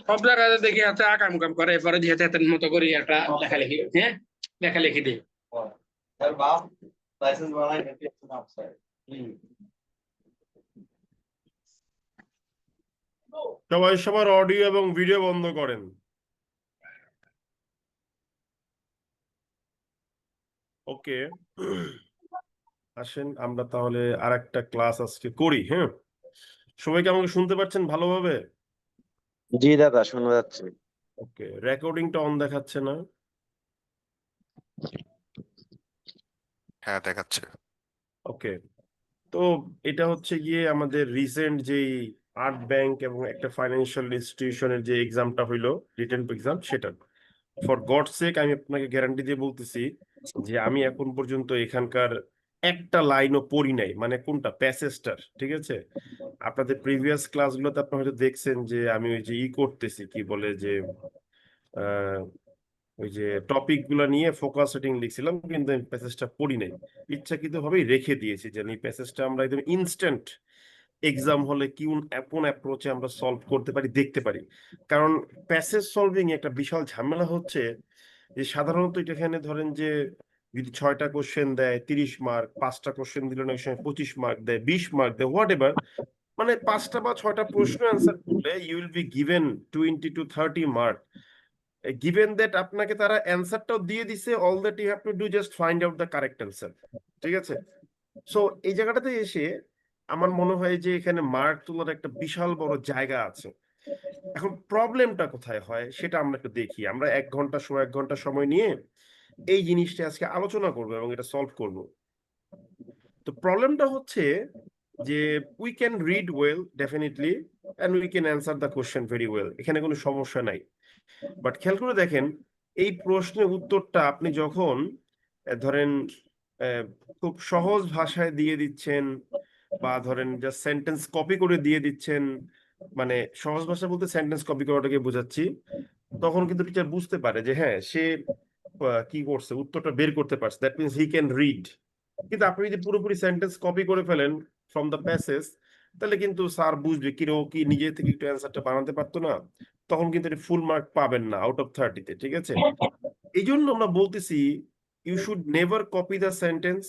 সব জায়গায় দেখি হাতে আকাম কাম করে, এরপরে দিয়ে হাতের মতো করি একটা লেখালেখি, হ্যাঁ লেখালেখি দিই। তার বাপ লাইসেন্স বানায় নাকি আফসার। সবাই সবার অডিও এবং ভিডিও বন্ধ করেন। ওকে, আসেন আমরা তাহলে আরেকটা ক্লাস আজকে করি। হ্যাঁ, সবাই কি আমাকে শুনতে পাচ্ছেন ভালোভাবে? জি দাদা, শোনা যাচ্ছে। ওকে, রেকর্ডিংটা অন দেখাচ্ছে না? হ্যাঁ, দেখাচ্ছে। ওকে, তো এটা হচ্ছে গিয়ে আমাদের রিসেন্ট যেই আর্ট ব্যাংক এবং একটা ফাইন্যান্সিয়াল ইনস্টিটিউশনের যে এক্সামটা হইলো, রিটেন এক্সাম, সেটা ফর গড সেক আমি আপনাকে গ্যারান্টি দিয়ে বলতেছি যে আমি এখন পর্যন্ত এখানকার একটা লাইনও পড়ি নাই, মানে কোনটা প্যাসেজটার। ঠিক আছে, আপনাদের প্রিভিয়াস ক্লাসগুলোতে আপনি হয়তো দেখছেন যে আমি ওই যে করতেছি, কি বলে যে আহ, ওই যে টপিক গুলা নিয়ে ফোকাস সেটিং লিখছিলাম, কিন্তু আমি প্যাসেজটা পড়ি নাই। ইচ্ছাকৃত ভাবেই রেখে দিয়েছি যেন এই প্যাসেজটা আমরা একদম ইনস্ট্যান্ট এক্সাম হলে কোন অ্যাপ্রোচে আমরা সলভ করতে পারি দেখতে পারি। কারণ প্যাসেজ সলভিং একটা বিশাল ঝামেলা হচ্ছে যে সাধারণত এটা এখানে ধরেন যে যদি 6টা কোশ্চেন দেয় 30 মার্ক, 5টা কোশ্চেন দিলে অনেক সময় 25 মার্ক দেয়, 20 মার্ক দেয়, হোয়াট এভার, মানে 5টা বা 6টা প্রশ্ন অ্যান্সার করলে you will be given 20 to 30 mark. Given that আপনাকে তারা অ্যান্সারটাও দিয়ে দিছে, all that you have to do just find out the correct answer. ঠিক আছে, সো এই জায়গাটাতে এসে আমার মনে হয় যে এখানে মার্ক তোলার একটা বিশাল বড় জায়গা আছে। এখন প্রবলেমটা কোথায় হয় সেটা আমরা একটু দেখি। আমরা 1 ঘন্টা সময় নিয়ে এই জিনিসটা আজকে আলোচনা করবো এবং এটা সলভ করব। তো প্রবলেমটা হচ্ছে যে we can read well definitely and we can answer the question very well, এখানে কোনো সমস্যা নাই। বাট খেয়াল করে দেখেন, এই প্রশ্নের উত্তরটা আপনি যখন ধরেন আহ, খুব সহজ ভাষায় দিয়ে দিচ্ছেন, বা ধরেন জাস্ট সেন্টেন্স কপি করে দিয়ে দিচ্ছেন, মানে সহজ ভাষা বলতে সেন্টেন্স কপি করাটাকে বোঝাচ্ছি, তখন কিন্তু টিচার বুঝতে পারে যে হ্যাঁ সে কি করছে, উত্তরটা বের করতে পারছে, that means he can read. কিন্তু আপনি যদি পুরোপুরি সেন্টেন্স কপি করে ফেলেন ফ্রম দ্য প্যাসেজ, তাহলে কিন্তু স্যার বুঝবে কি ও কি নিজে থেকে একটু অ্যান্সারটা বানাতে পারতো না, তখন কিন্তু ফুল মার্ক পাবেন না আউট অফ 30-তে। ঠিক আছে, এই জন্য আমরা বলতেছি you should never copy the sentence,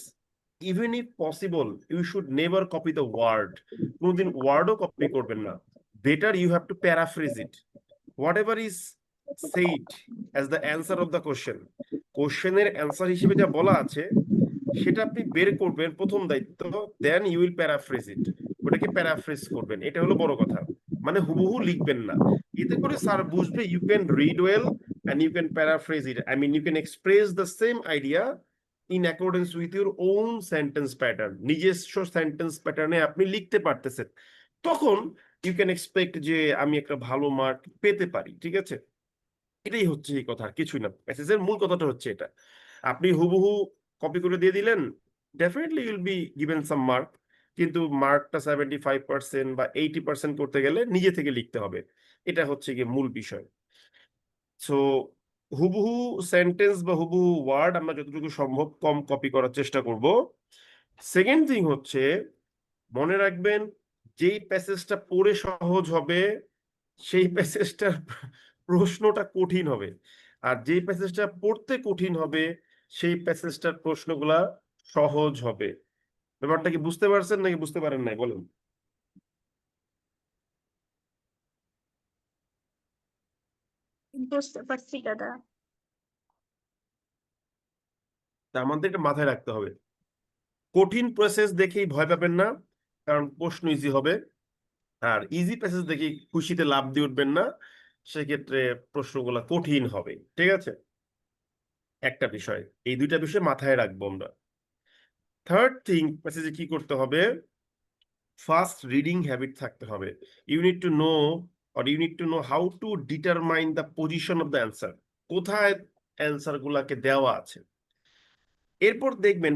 even if possible you should never copy the word. কোনোদিন ওয়ার্ডও কপি করবেন না, better you have to paraphrase it, whatever is said as the answer of the question. কোশ্চেনের answer হিসেবে যা বলা আছে সেটা আপনি বের করবেন, প্রথম দায়িত্ব। দেন ইউ উইল প্যারাফ্রেজ ইট, ওটাকে প্যারাফ্রেজ করবেন, এটা হলো বড় কথা। মানে হুবহু লিখবেন না, এতে করে স্যার বুঝবে you can read well and you can paraphrase it. I mean, you can express the same idea in accordance with your own sentence pattern. নিজস্ব সেন্টেন্স প্যাটার্নে আপনি লিখতে পারতেছেন, তখন ইউ ক্যান এক্সপেক্ট যে আমি একটা ভালো মার্ক পেতে পারি। ঠিক আছে, এটাই হচ্ছে এই কথা, আর কিছুই না। প্যাসেজের মূল কথাটা হচ্ছে এটা। আপনি হুবহু কপি করে দিয়ে দিলেন, definitely you'll be given some mark, কিন্তু মার্কটা 75% বা 80% করতে গেলে নিজে থেকে লিখতে হবে, এটা হচ্ছে গিয়ে মূল বিষয়। সো হুবহু সেন্টেন্স বা হুবহু ওয়ার্ড আমরা যতটুকু সম্ভব কম কপি করার চেষ্টা করব। সেকেন্ড থিং হচ্ছে, মনে রাখবেন যেই প্যাসেজটা পড়ে সহজ হবে সেই প্যাসেজটার প্রশ্নটা কঠিন হবে, আর যেই প্যাসেজটা পড়তে কঠিন হবে সেই প্যাসেজটার প্রশ্নগুলা সহজ হবে। ব্যাপারটা কি বুঝতে পারছেন নাকি বুঝতে পারেন নাই বলেন? বুঝতে পারছি দাদা। তা আমাদের এটা মাথায় রাখতে হবে, কঠিন প্রসেস দেখেই ভয় পাবেন না, কারণ প্রশ্ন ইজি হবে। আর ইজি প্যাসেজ দেখেই খুশিতে লাফ দিয়ে উঠবেন না, সেক্ষেত্রে প্রশ্নগুলো কঠিন হবে। ঠিক আছে, একটা বিষয়, এই দুইটা বিষয় মাথায় রাখবো আমরা। থার্ড থিং, প্যাসেজে কি করতে হবে, ফার্স্ট রিডিং হ্যাবিট থাকতে হবে। You need to know, or you need to know how to determine the position of the answer, কোথায় অ্যান্সার গুলাকে দেওয়া আছে। এরপর দেখবেন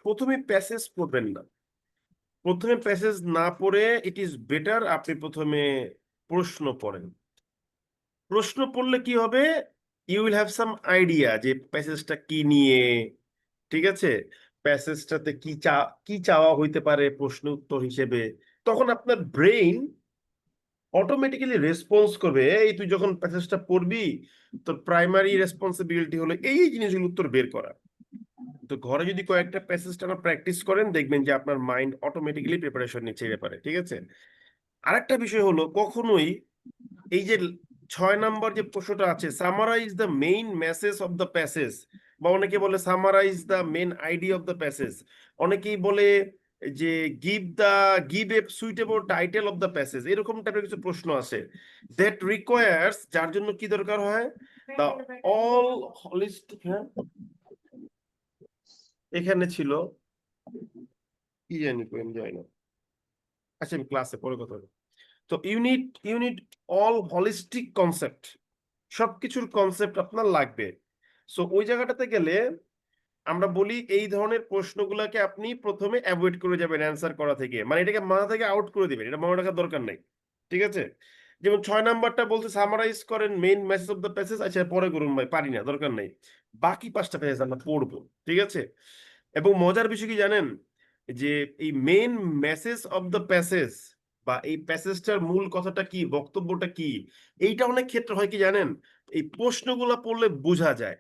প্রথমে প্যাসেজ পড়বেন না, প্রথমে প্যাসেজ না পড়ে ইট ইজ বেটার আপনি প্রথমে প্রশ্ন পড়েন। প্রশ্ন পড়লে কি হবে, you will have some idea যে প্যাসেজটা কি নিয়ে। ঠিক আছে, প্যাসেজটাতে কি চাওয়া হইতে পারে প্রশ্ন উত্তর হিসেবে, তখন আপনার ব্রেইন অটোমেটিক্যালি রেসপন্স করবে এই তুই যখন প্যাসেজটা পড়বি তোর প্রাইমারি রেসপন্সিবিলিটি হলো এই জিনিসগুলো উত্তর বের করা। তো ঘরে যদি কয়েকটা প্যাসেজ টানা প্র্যাকটিস করেন দেখবেন যে আপনার মাইন্ড অটোমেটিক্যালি প্রিপারেশন নিচ্ছে এই ব্যাপারে, ঠিক আছে? আরেকটা বিষয় হলো কখনোই এই যে 6 নম্বর যে প্রশ্নটা আছে, summarise the main message of the passage, বা অনেকে বলে summarise the main idea of the passage, অনেকেই বলে যে give a suitable title of the passage, এরকম টাইপের কিছু প্রশ্ন আছে দ্যাট রিকোয়ার্স, যার জন্য কি দরকার হয়, দ্য অল হলিস্টিক, হ্যাঁ এখানে ছিল কি জানি কোয়েন যায় না, আচ্ছা আমি ক্লাসে পরে কথা বলবো। তো ইউনিট অল হলিস্টিক কনসেপ্ট, সবকিছুর কনসেপ্ট আপনার লাগবে। সো ওই জায়গাটাতে গেলে আমরা বলি এই ধরনের প্রশ্নগুলোকে আপনি প্রথমে অ্যাভয়েড করে যাবেন অ্যান্সার করা থেকে, মানে এটাকে মাথা থেকে আউট করে দিবেন, এটা মনে রাখার দরকার নেই, ঠিক আছে? যেমন 6 নম্বরটা বলছে সামারাইজ করেন main message of the passage, আচ্ছা পরে করুন ভাই, পারি না, দরকার নেই, বাকি 5টা প্যাসেজ আমরা পড়বো, ঠিক আছে? এবং মজার বিষয় কি জানেন, যে এই main message of the passage বা এই প্যাসেজটার মূল কথাটা কি, বক্তব্যটা কি, এইটা অনেক ক্ষেত্রে হয় কি জানেন, এই প্রশ্নগুলো পড়লে বোঝা যায়।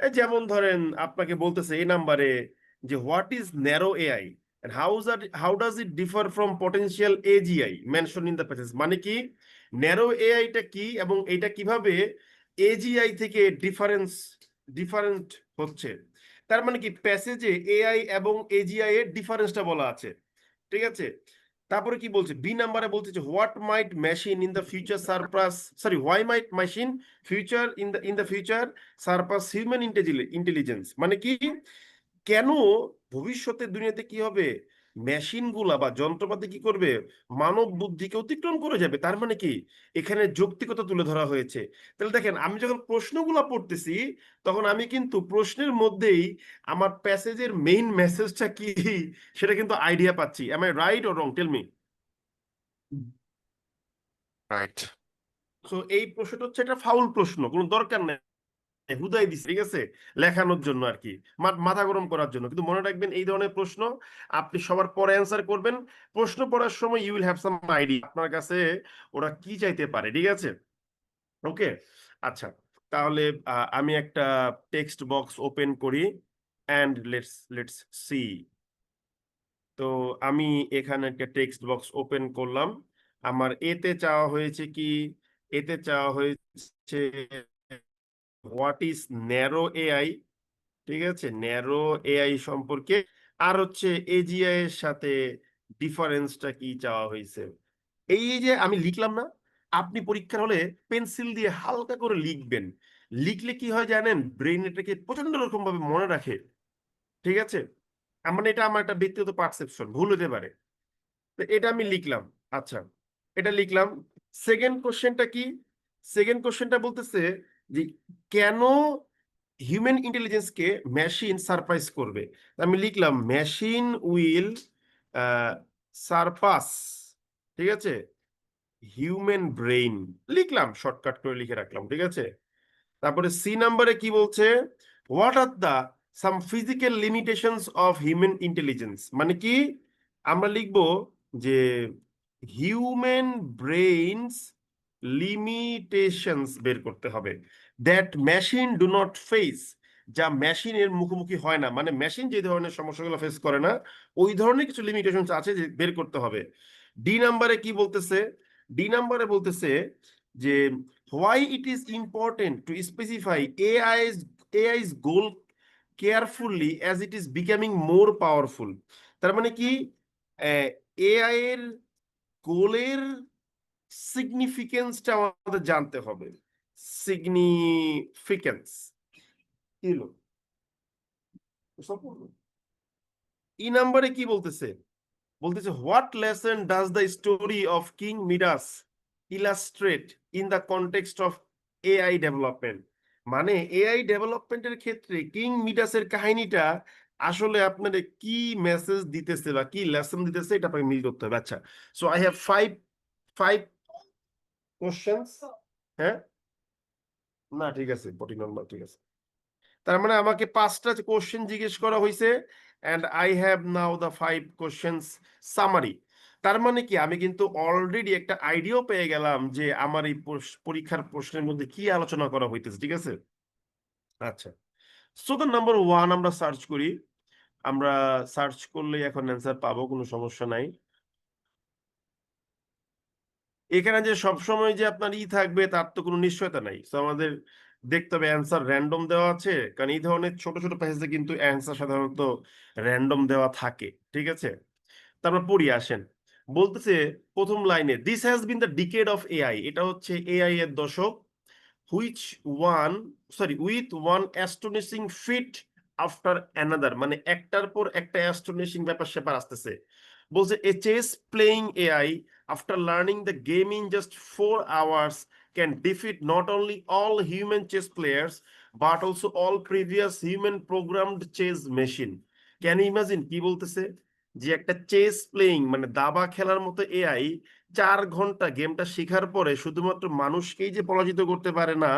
এই যেমন ধরেন আপনাকে বলতেছে এই নাম্বারে যে what is narrow AI and how does it differ from potential AGI mention in the passage, মানে কি ন্যারো এআইটা কি এবং এটা কিভাবে এজিআই থেকে ডিফারেন্ট হচ্ছে। তার মানে কি প্যাসেজে এআই এবং এজিআই এর ডিফারেন্সটা বলা আছে, ঠিক আছে? তারপরে কি বলছে বি নাম্বারে বলতেছে what might machine in the future surpass, sorry why might machine future in the future surpass human intelligence, মানে কি কেন ভবিষ্যতের দুনিয়াতে কি হবে, মেশিন গুলা বা যন্ত্রপাতি কি করবে, মানব বুদ্ধিকে অতিক্রম করে যাবে। তার মানে কি এখানে যৌক্তিকতা তুলে ধরা হয়েছে। তাহলে দেখেন আমি যখন প্রশ্নগুলা পড়তেছি তখন আমি কিন্তু প্রশ্নের মধ্যেই আমার প্যাসেজের মেইন মেসেজটা কি সেটা কিন্তু আইডিয়া পাচ্ছি। Am I right or wrong, tell me. Right. So এই প্রশ্নটা হচ্ছে একটা ফাউল প্রশ্ন, কোনো দরকার নেই, হুদাই দিচ্ছে, ঠিক আছে, লেখানোর জন্য আর কি, মাথা গরম করার জন্য। কিন্তু মনে রাখবেন এই ধরনের প্রশ্ন আপনি সবার পরে অ্যান্সার করবেন, প্রশ্ন পড়ার সময় you will have some idea আপনার কাছে ওরা কি চাইতে পারে, ঠিক আছে? ওকে, আচ্ছা তাহলে আমি একটা টেক্সট বক্স ওপেন করি এন্ড লেটস সি। তো আমি এখানে একটা টেক্সট বক্স ওপেন করলাম, আমার এতে চাওয়া হয়েছে কি, এতে চাওয়া হয়েছে হোয়াট ইজ ন্যারো এআই, ঠিক আছে, ন্যারো এআই সম্পর্কে, আর হচ্ছে এজিআই এর সাথে ডিফারেন্সটা কি চাওয়া হয়েছে। এই যে আমি লিখলাম না, আপনি পরীক্ষার হলে পেন্সিল দিয়ে হালকা করে লিখবেন, লিখলে কি হয় জানেন, ব্রেন এটাকে প্রচন্ড রকম ভাবে মনে রাখে, ঠিক আছে? মানে এটা আমার একটা ব্যক্তিগত পারসেপশন, ভুল হতে পারে। তো এটা আমি লিখলাম, আচ্ছা এটা লিখলাম। সেকেন্ড কোশ্চেনটা কি, সেকেন্ড কোশ্চেনটা বলতেছে যে কেন হিউম্যান ইন্টেলিজেন্সকে মেশিন সারপ্রাইজ করবে। আমি লিখলাম মেশিন উইল সারপাস, ঠিক আছে, হিউম্যান ব্রেইন, লিখলাম শর্টকাট করে লিখে রাখলাম, ঠিক আছে? তারপরে সি নাম্বারে কি বলছে, what are the some physical limitations of human intelligence, মানে কি আমরা লিখবো যে হিউম্যান ব্রেইনস লিমিটেশনস বের করতে হবে, that machine do not face, যা মেশিনের মুখোমুখি হয় না, মানে মেশিন যে ধরনের সমস্যাগুলো ফেস করে না ওই ধরনের কিছু লিমিটেশনস আছে যে বের করতে হবে। ডি নাম্বারে কি বলতেছে, ডি নাম্বারে বলতেছে যে why it is important to specify AI's goal carefully as it is becoming more powerful। তার মানে কি এআই এর গোলের সিগনিফিকেন্সটা আমাদের জানতে হবে। সিগনিফিকেন্স কি হলো, ই নাম্বারে কি বলতেছে, বলতেছে what lesson does the story of king Midas illustrate in the context of AI development, মানে এআই ডেভেলপমেন্টের ক্ষেত্রে কিং মিডাসের কাহিনীটা আসলে আপনাদের কি মেসেজ দিতেছে বা কি লেসন দিতেছে এটা আপনাকে মিল করতে হবে। আচ্ছা so I have five questions, হ্যাঁ না ঠিক আছে 14 নম্বর, ঠিক আছে, তার মানে আমাকে 5টা কোশ্চেন জিজ্ঞেস করা হয়েছে and I have now the 5 questions summary। তার মানে কি আমি কিন্তু অলরেডি একটা আইডিয়াও পেয়ে গেলাম যে আমার এই পরীক্ষার প্রশ্নের মধ্যে কি আলোচনা করা হইতেছে, ঠিক আছে? আচ্ছা, সো দ্য নাম্বার ওয়ান আমরা সার্চ করি। আমরা সার্চ করলে এখন অ্যান্সার পাবো, কোনো সমস্যা নাই। এখানে যে সবসময় যে আপনার থাকবে তার তো কোনো নিশ্চয়তা নাই, তো আমাদের দেখতে হবে অ্যান্সার র্যান্ডম দেওয়া আছে, কারণ এই ধরনের ছোট ছোট প্যাসেজে কিন্তু অ্যান্সার সাধারণত র্যান্ডম দেওয়া থাকে, ঠিক আছে? তারপর পড়ি আসেন। বলতেছে প্রথম লাইনে, this has been the decade of AI, এটা হচ্ছে এআই এর দশক, which one sorry with one astonishing feat after another, মানে একটার পর একটা অ্যাস্টোনিশিং ব্যাপার স্যাপার আসতেছে। বলছে a chess playing AI after learning the game in just 4 hours can defeat not only all human chess players but also all previous human programmed chess machine. Can you imagine কি বলতেছে যে একটা chess playing মানে দাবা খেলার মতো AI 4 ঘন্টা গেমটা শেখার পরে শুধুমাত্র মানুষকেই যে পরাজিত করতে পারে না,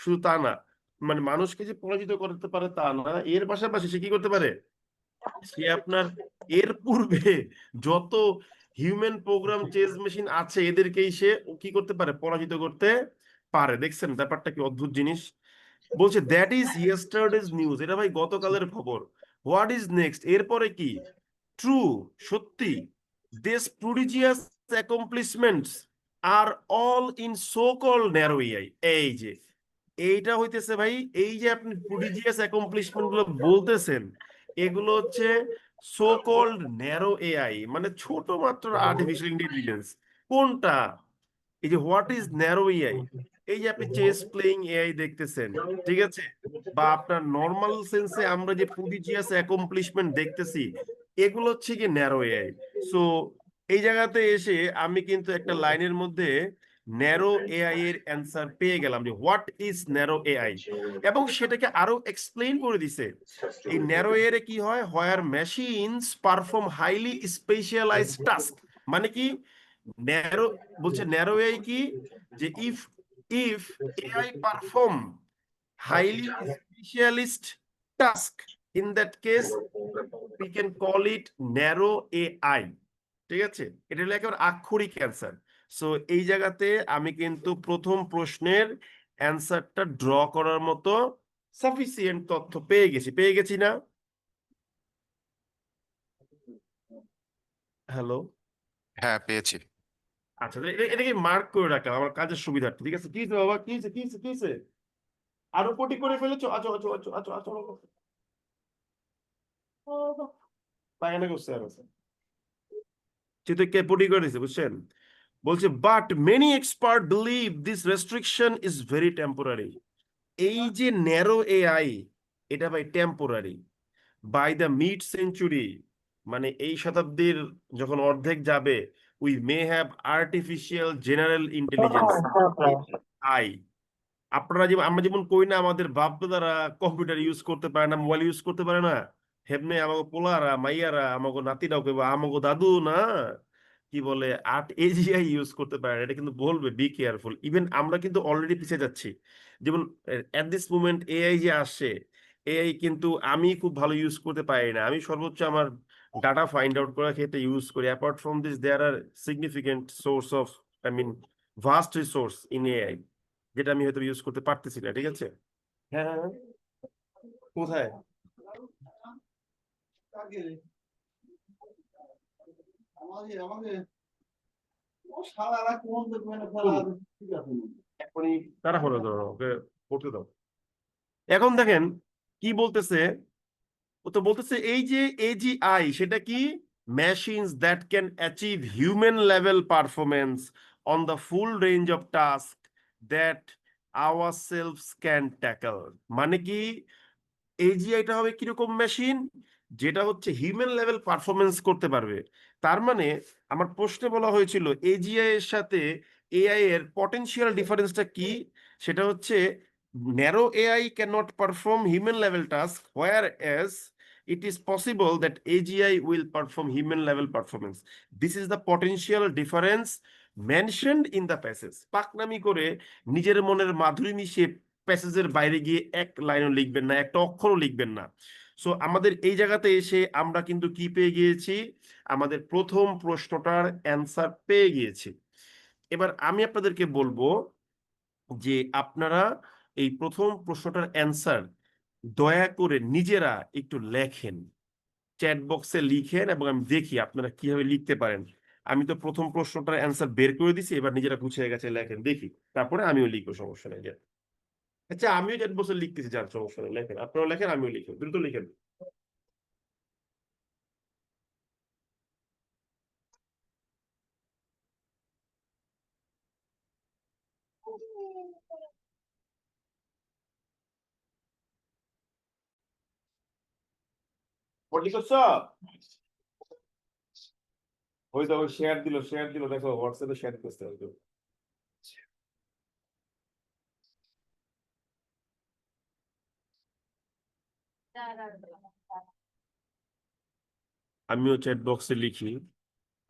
শুধু তা না, মানে মানুষকে যে পরাজিত করতে পারে তা না, এর পাশাপাশি সে কি করতে পারে, সে আপনার এর পূর্বে যত হিউম্যান প্রোগ্রাম চেস মেশিন আছে এদেরকেই সে কি করতে পারে, পরাজিত করতে পারে। দেখছেন ব্যাপারটা কি অদ্ভুত জিনিস। বলছে দ্যাট ইজ ইয়েস্টারডেজ নিউজ, এটা ভাই গতকালের খবর। হোয়াট ইজ নেক্সট, এরপরে কি? ট্রু, সত্যি। This prodigious accomplishments are all in so called narrow AI. এই যে এইটা হইতেছে ভাই, এই যে আপনি প্রোডিজিয়াস অ্যাকমপ্লিশমেন্ট গুলো বলতেছেন, এগুলো হচ্ছে সো কল্ড ন্যারো এআই, মানে ছোট মাত্র আর্টিফিশিয়াল ইন্টেলিজেন্স। কোনটা? এই যে হোয়াট ইজ ন্যারো এআই, এই যে আপনি চেস প্লেইং এআই দেখতেছেন, ঠিক আছে, বা আপনার নর্মাল সেন্সে আমরা যে প্রোডিজিয়াস অ্যাকমপ্লিশমেন্ট দেখতেছি, এগুলো হচ্ছে কি ন্যারো এআই। সো এই জায়গাতে এসে আমি কিন্তু একটা লাইনের মধ্যে ন্যারো এআই এর অ্যান্সার পেয়ে গেলাম, যে হোয়াট ইজ ন্যারো এআই, এবং সেটাকে আরো এক্সপ্লেইন করে দিছে। এই ন্যারো এআই কি হয়, where machines perform highly specialized task, মানে কি ন্যারো, বলছে ন্যারো এআই কি, যে if if AI perform highly specialist task, in that case we can call it narrow AI, ঠিক আছে? এটা হলো একেবারে আক্ষরিক অ্যান্সার। সো এই জায়গাতে আমি কিন্তু প্রথম প্রশ্নের অ্যান্সারটা ড্র করার মতো সাফিসিয়েন্ট তথ্য পেয়ে গেছি না? হ্যালো, হ্যাঁ, পেয়েছি। আচ্ছা, তাহলে এটাকে মার্ক করে রাখলাম আমার কাজের সুবিধার্থে, ঠিক আছে? কি হয়েছে বাবা, কি হয়েছে? আরো কোটি করে ফেলেছো? আচ্ছা আচ্ছা আচ্ছা আচ্ছা আচ্ছা, পায়না করছে আর আছে, চিত্রকে পটি করে দিছে, বুঝছেন? বলছে but many expert believe this restriction is very temporary. এই যে ন্যারো এআই, এটা ভাই temporary. By the mid century, মানে এই শতাব্দীর যখন অর্ধেক যাবে, we may have artificial general intelligence I. আপনারা যেমন, আমরা যেমন কই না আমাদের বাপ দাদারা কম্পিউটার ইউজ করতে পারে না, মোবাইল ইউজ করতে পারে না, হেমনে আমাকে পোলারা মাইয়ারা আমাকে নাতিরাও কইবো আমাকে দাদু না কি বলে এজিআই ইউজ করতে পারে না। এটা কিন্তু বলবে বি কেয়ারফুল। ইভেন আমরা কিন্তু অলরেডি পিছিয়ে যাচ্ছি। যেমন এট দিস মুমেন্ট এআই যে আসে, এআই কিন্তু আমি খুব ভালো ইউজ করতে পারি না। আমি সর্বোচ্চ আমার ডাটা ফাইন্ড আউট করার ক্ষেত্রে ইউজ করি। Apart from this there are significant source of, I mean vast resource in AI, যেটা আমি হয়তো ইউজ করতে পারতেছি না, ঠিক আছে? হ্যাঁ হ্যাঁ হ্যাঁ। কোথায়? এখনই তাড়াহুড়ো করো, ওকে পড়তে দাও। এখন দেখেন কি বলতেছে, ও তো বলতেছে এই যে এজিআই সেটা কি, machines that can achieve human level performance on the full range of task that our selves can tackle. মানে কি, এজিআইটা হবে কিরকম মেশিন, যেটা হচ্ছে হিউম্যান লেভেল পারফরমেন্স করতে পারবে। তার মানে আমার প্রশ্নে বলা হয়েছিল এজিআই এর সাথে এআই এর পটেনশিয়াল ডিফারেন্সটা কি, সেটা হচ্ছে narrow AI can not perform human level task, whereas it is possible that AGI will perform human level performance. This is the potential difference mentioned in the passage. পাকনামি করে নিজের মনের মাধুরী মিশিয়ে প্যাসেজের বাইরে গিয়ে এক লাইনও লিখবেন না, একটা অক্ষরও লিখবেন না। সো আমাদের এই জায়গাতে এসে আমরা কিন্তু কি পেয়ে গিয়েছি, আমাদের প্রথম প্রশ্নটার অ্যান্সার পেয়ে গিয়েছি। এবার আমি আপনাদেরকে বলবো যে আপনারা এই প্রথম প্রশ্নটার অ্যান্সার দয়া করে নিজেরা একটু লেখেন, চ্যাট বক্সে লিখেন এবং আমি দেখি আপনারা কিভাবে লিখতে পারেন। আমি তো প্রথম প্রশ্নটার অ্যান্সার বের করে দিছি, এবার নিজেরা গুছিয়ে গেছে লেখেন দেখি, তারপরে আমিও লিখবো, সমস্যা নেই। আচ্ছা আমিও চ্যাট বক্সে লিখতেছি, যার সমস্যা নেই, লেখেন আপনারাও লেখেন আমিও লিখি, দ্রুত লিখেন। ও লিখছ, ওই তো শেয়ার দিল দেখো হোয়াটসঅ্যাপে শেয়ার করতে হবে। আমিও চ্যাট বক্সে লিখি,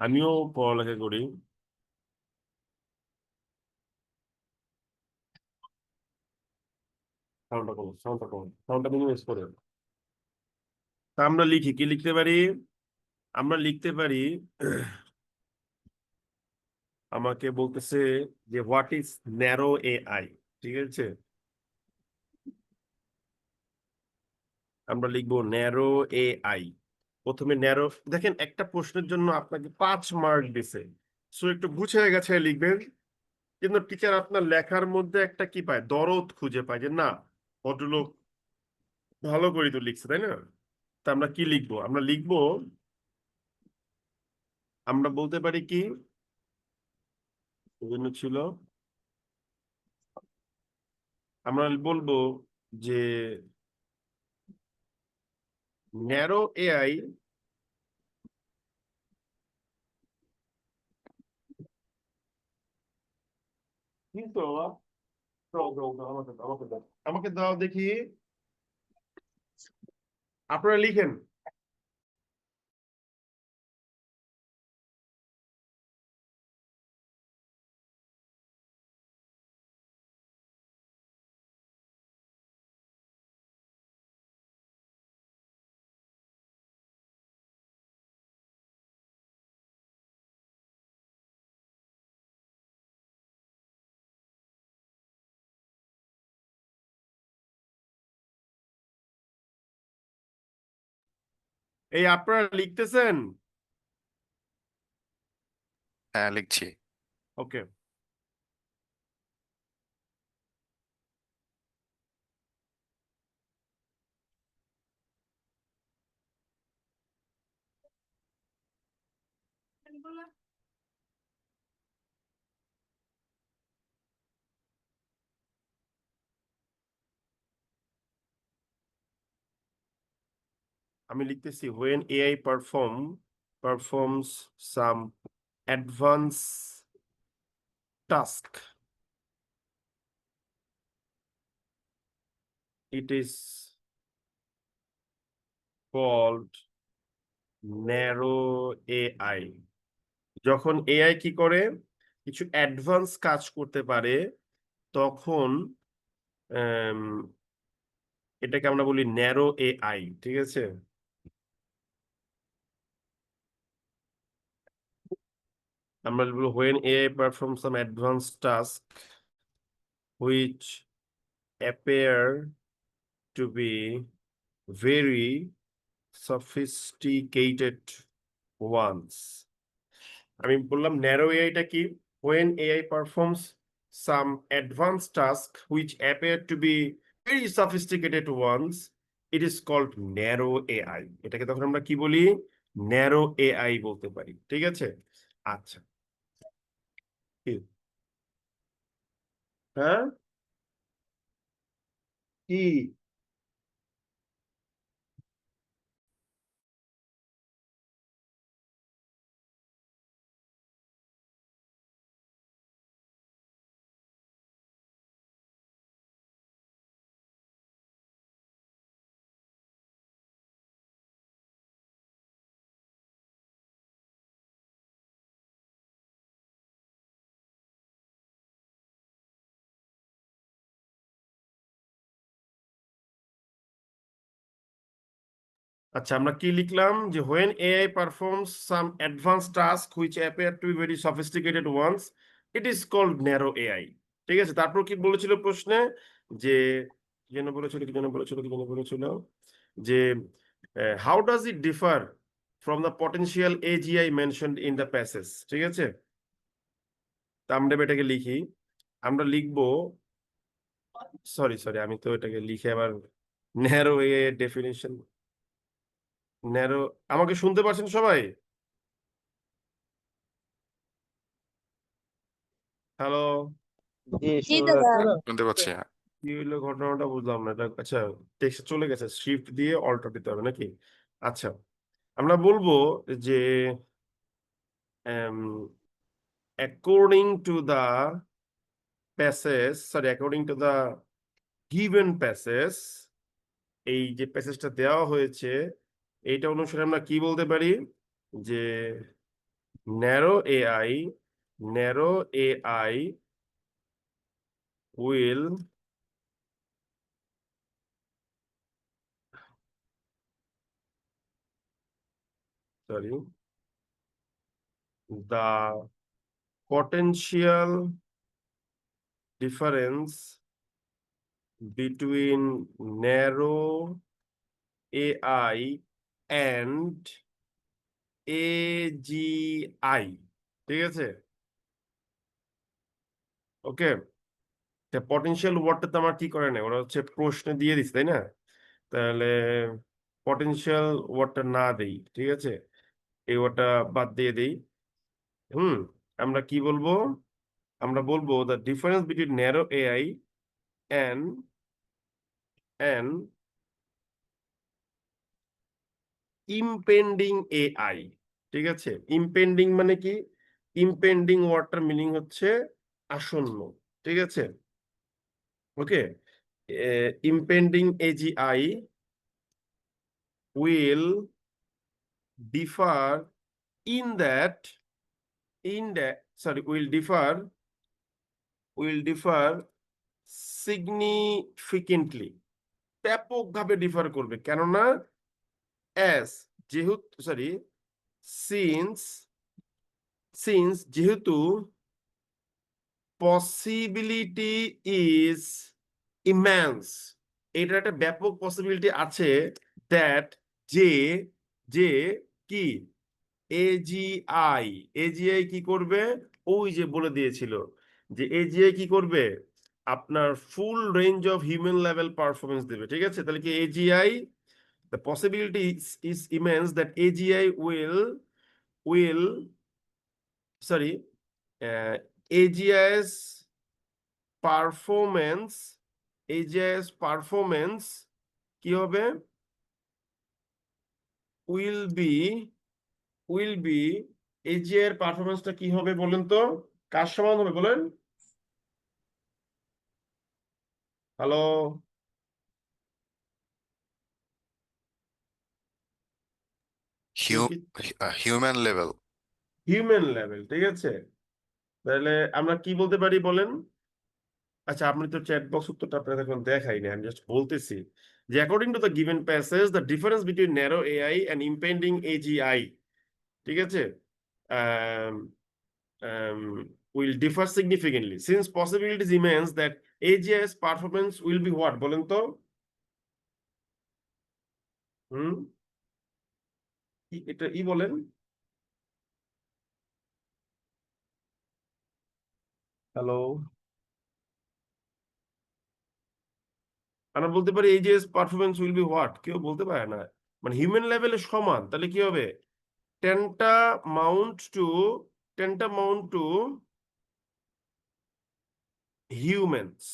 আমিও পড়ালেখা করি। সাউন্ডটা মিনিমাইজ করে। তা আমরা লিখি, কি লিখতে পারি, আমরা লিখতে পারি আমাকে বলতেছে যে হোয়াট ইজ ন্যারো এআই, ঠিক আছে, আমরা লিখবো ন্যারো এআই। প্রথমে ন্যারো, দেখেন একটা প্রশ্নের জন্য আপনাকে 5 মার্ক দিছে, সো একটু গুছিয়ে গেছে লিখবেন। কিন্তু টিচার আপনার লেখার মধ্যে একটা কি পায়, দরদ খুঁজে পায় যে না ভদ্রলোক ভালো করে তো লিখছে, তাই না? তা আমরা কি লিখবো, আমরা লিখবো, আমরা বলতে পারি কি জন্য ছিল, আমরা বলবো যে ন্যারো এআই কিন্তু আমাকে দাও দেখি, আপনারা লিখেন। এই আপনারা লিখতেছেন? হ্যাঁ, লিখছি। ওকে, আমি লিখতেছি when AI performs some advanced task, it is called narrow AI। যখন এআই কি করে, কিছু অ্যাডভান্স কাজ করতে পারে, তখন আম, এটাকে আমরা বলি ন্যারো এআই, ঠিক আছে। আমরা বলবো when AI performs some advanced task which appear to be very sophisticated ones। আমি বললাম ন্যারো এআইটা কি, when AI performs some advanced task which appear to be very sophisticated ones, it is called narrow AI। এটাকে তখন আমরা কি বলি, narrow AI বলতে পারি, ঠিক আছে। আচ্ছা, কি, হ্যাঁ, কি আচ্ছা আমরা কি লিখলাম যে when AI performs some advanced task which appear to be very sophisticated ones, it is called narrow AI. ঠিক আছে, তারপর কি বলেছিল প্রশ্নে যে কি যেন বলেছিল যে how does it differ from the potential AGI mentioned in the passage? ঠিক আছে, তা আমরা এটাকে লিখি, আমরা লিখবো সরি আমি তো এটাকে লিখে আবার ন্যারো এ ডেফিনিশন ন্যারো, আমাকে শুনতে পাচ্ছেন সবাই? হ্যালো, জি জি শোনা দাদা। যাচ্ছে। শুনতে পাচ্ছি, হ্যাঁ। কি হইলো ঘটনাটা বুঝলাম না এটা। আচ্ছা টেক্সট চলে গেছে, শিফট দিয়ে অল্টার দিতে হবে নাকি? আচ্ছা আমরা বলবো যে according to the passage, according to the given passage, এই যে প্যাসেজটা দেওয়া হয়েছে এইটা অনুসারে আমরা কি বলতে পারি যে narrow AI will the potential difference between narrow AI and AGI, ঠিক আছে? ওকে, পটেনশিয়াল ওয়ার্ডটা তো আমার কি করে না, ওরা হচ্ছে প্রশ্ন দিয়ে দিচ্ছে তাই না? তাহলে পটেনশিয়াল ওয়ার্ডটা না দেই, ঠিক আছে, এই ওয়ার্ডটা বাদ দিয়ে দেই। আমরা কি বলবো? আমরা বলবো the difference between narrow AI and impending AI, ঠিক আছে? ইমপেন্ডিং মানে কি? ইমপেন্ডিং ওয়ার্ডটার মিনিং হচ্ছে আসন্ন, ঠিক আছে? Okay, impending AGI will differ in that will differ significantly, ব্যাপকভাবে ডিফার করবে, কেননা as যেহেতু যেহেতু পসিবিলিটি ইজ ইম্যান্স, এটার একটা ব্যাপক পসিবিলিটি আছে দ্যাট যে যে কি এজিআই কি করবে, ওই যে বলে দিয়েছিল যে এজিআই কি করবে, আপনার full range of human level performance দেবে, ঠিক আছে? তাহলে কি AGI, the possibility is immense that AGI will AGI's performance কি হবে, will be AGI এর পারফরমেন্সটা কি হবে বলেন তো? কার সমান হবে বলেন? Hello, human level. Human level, ঠিক আছে? তাহলে আমরা কি বলতে পারি বলেন? আচ্ছা আপনি তো চ্যাট বক্স উত্তরটা আপনাদের এখন দেখাই না, আমি জাস্ট বলতেছি যে according to the given passage the difference between narrow AI and impending AGI, ঠিক আছে, will differ significantly since possibility is immense that AGI's performance will be what বলেন তো? এটা বলেন। হ্যালো, আমরা বলতে পারি AGI's performance will be what, কেউ বলতে পারে না, মানে হিউম্যান লেভেলের সমান, তাহলে কি হবে? tantamount to humans।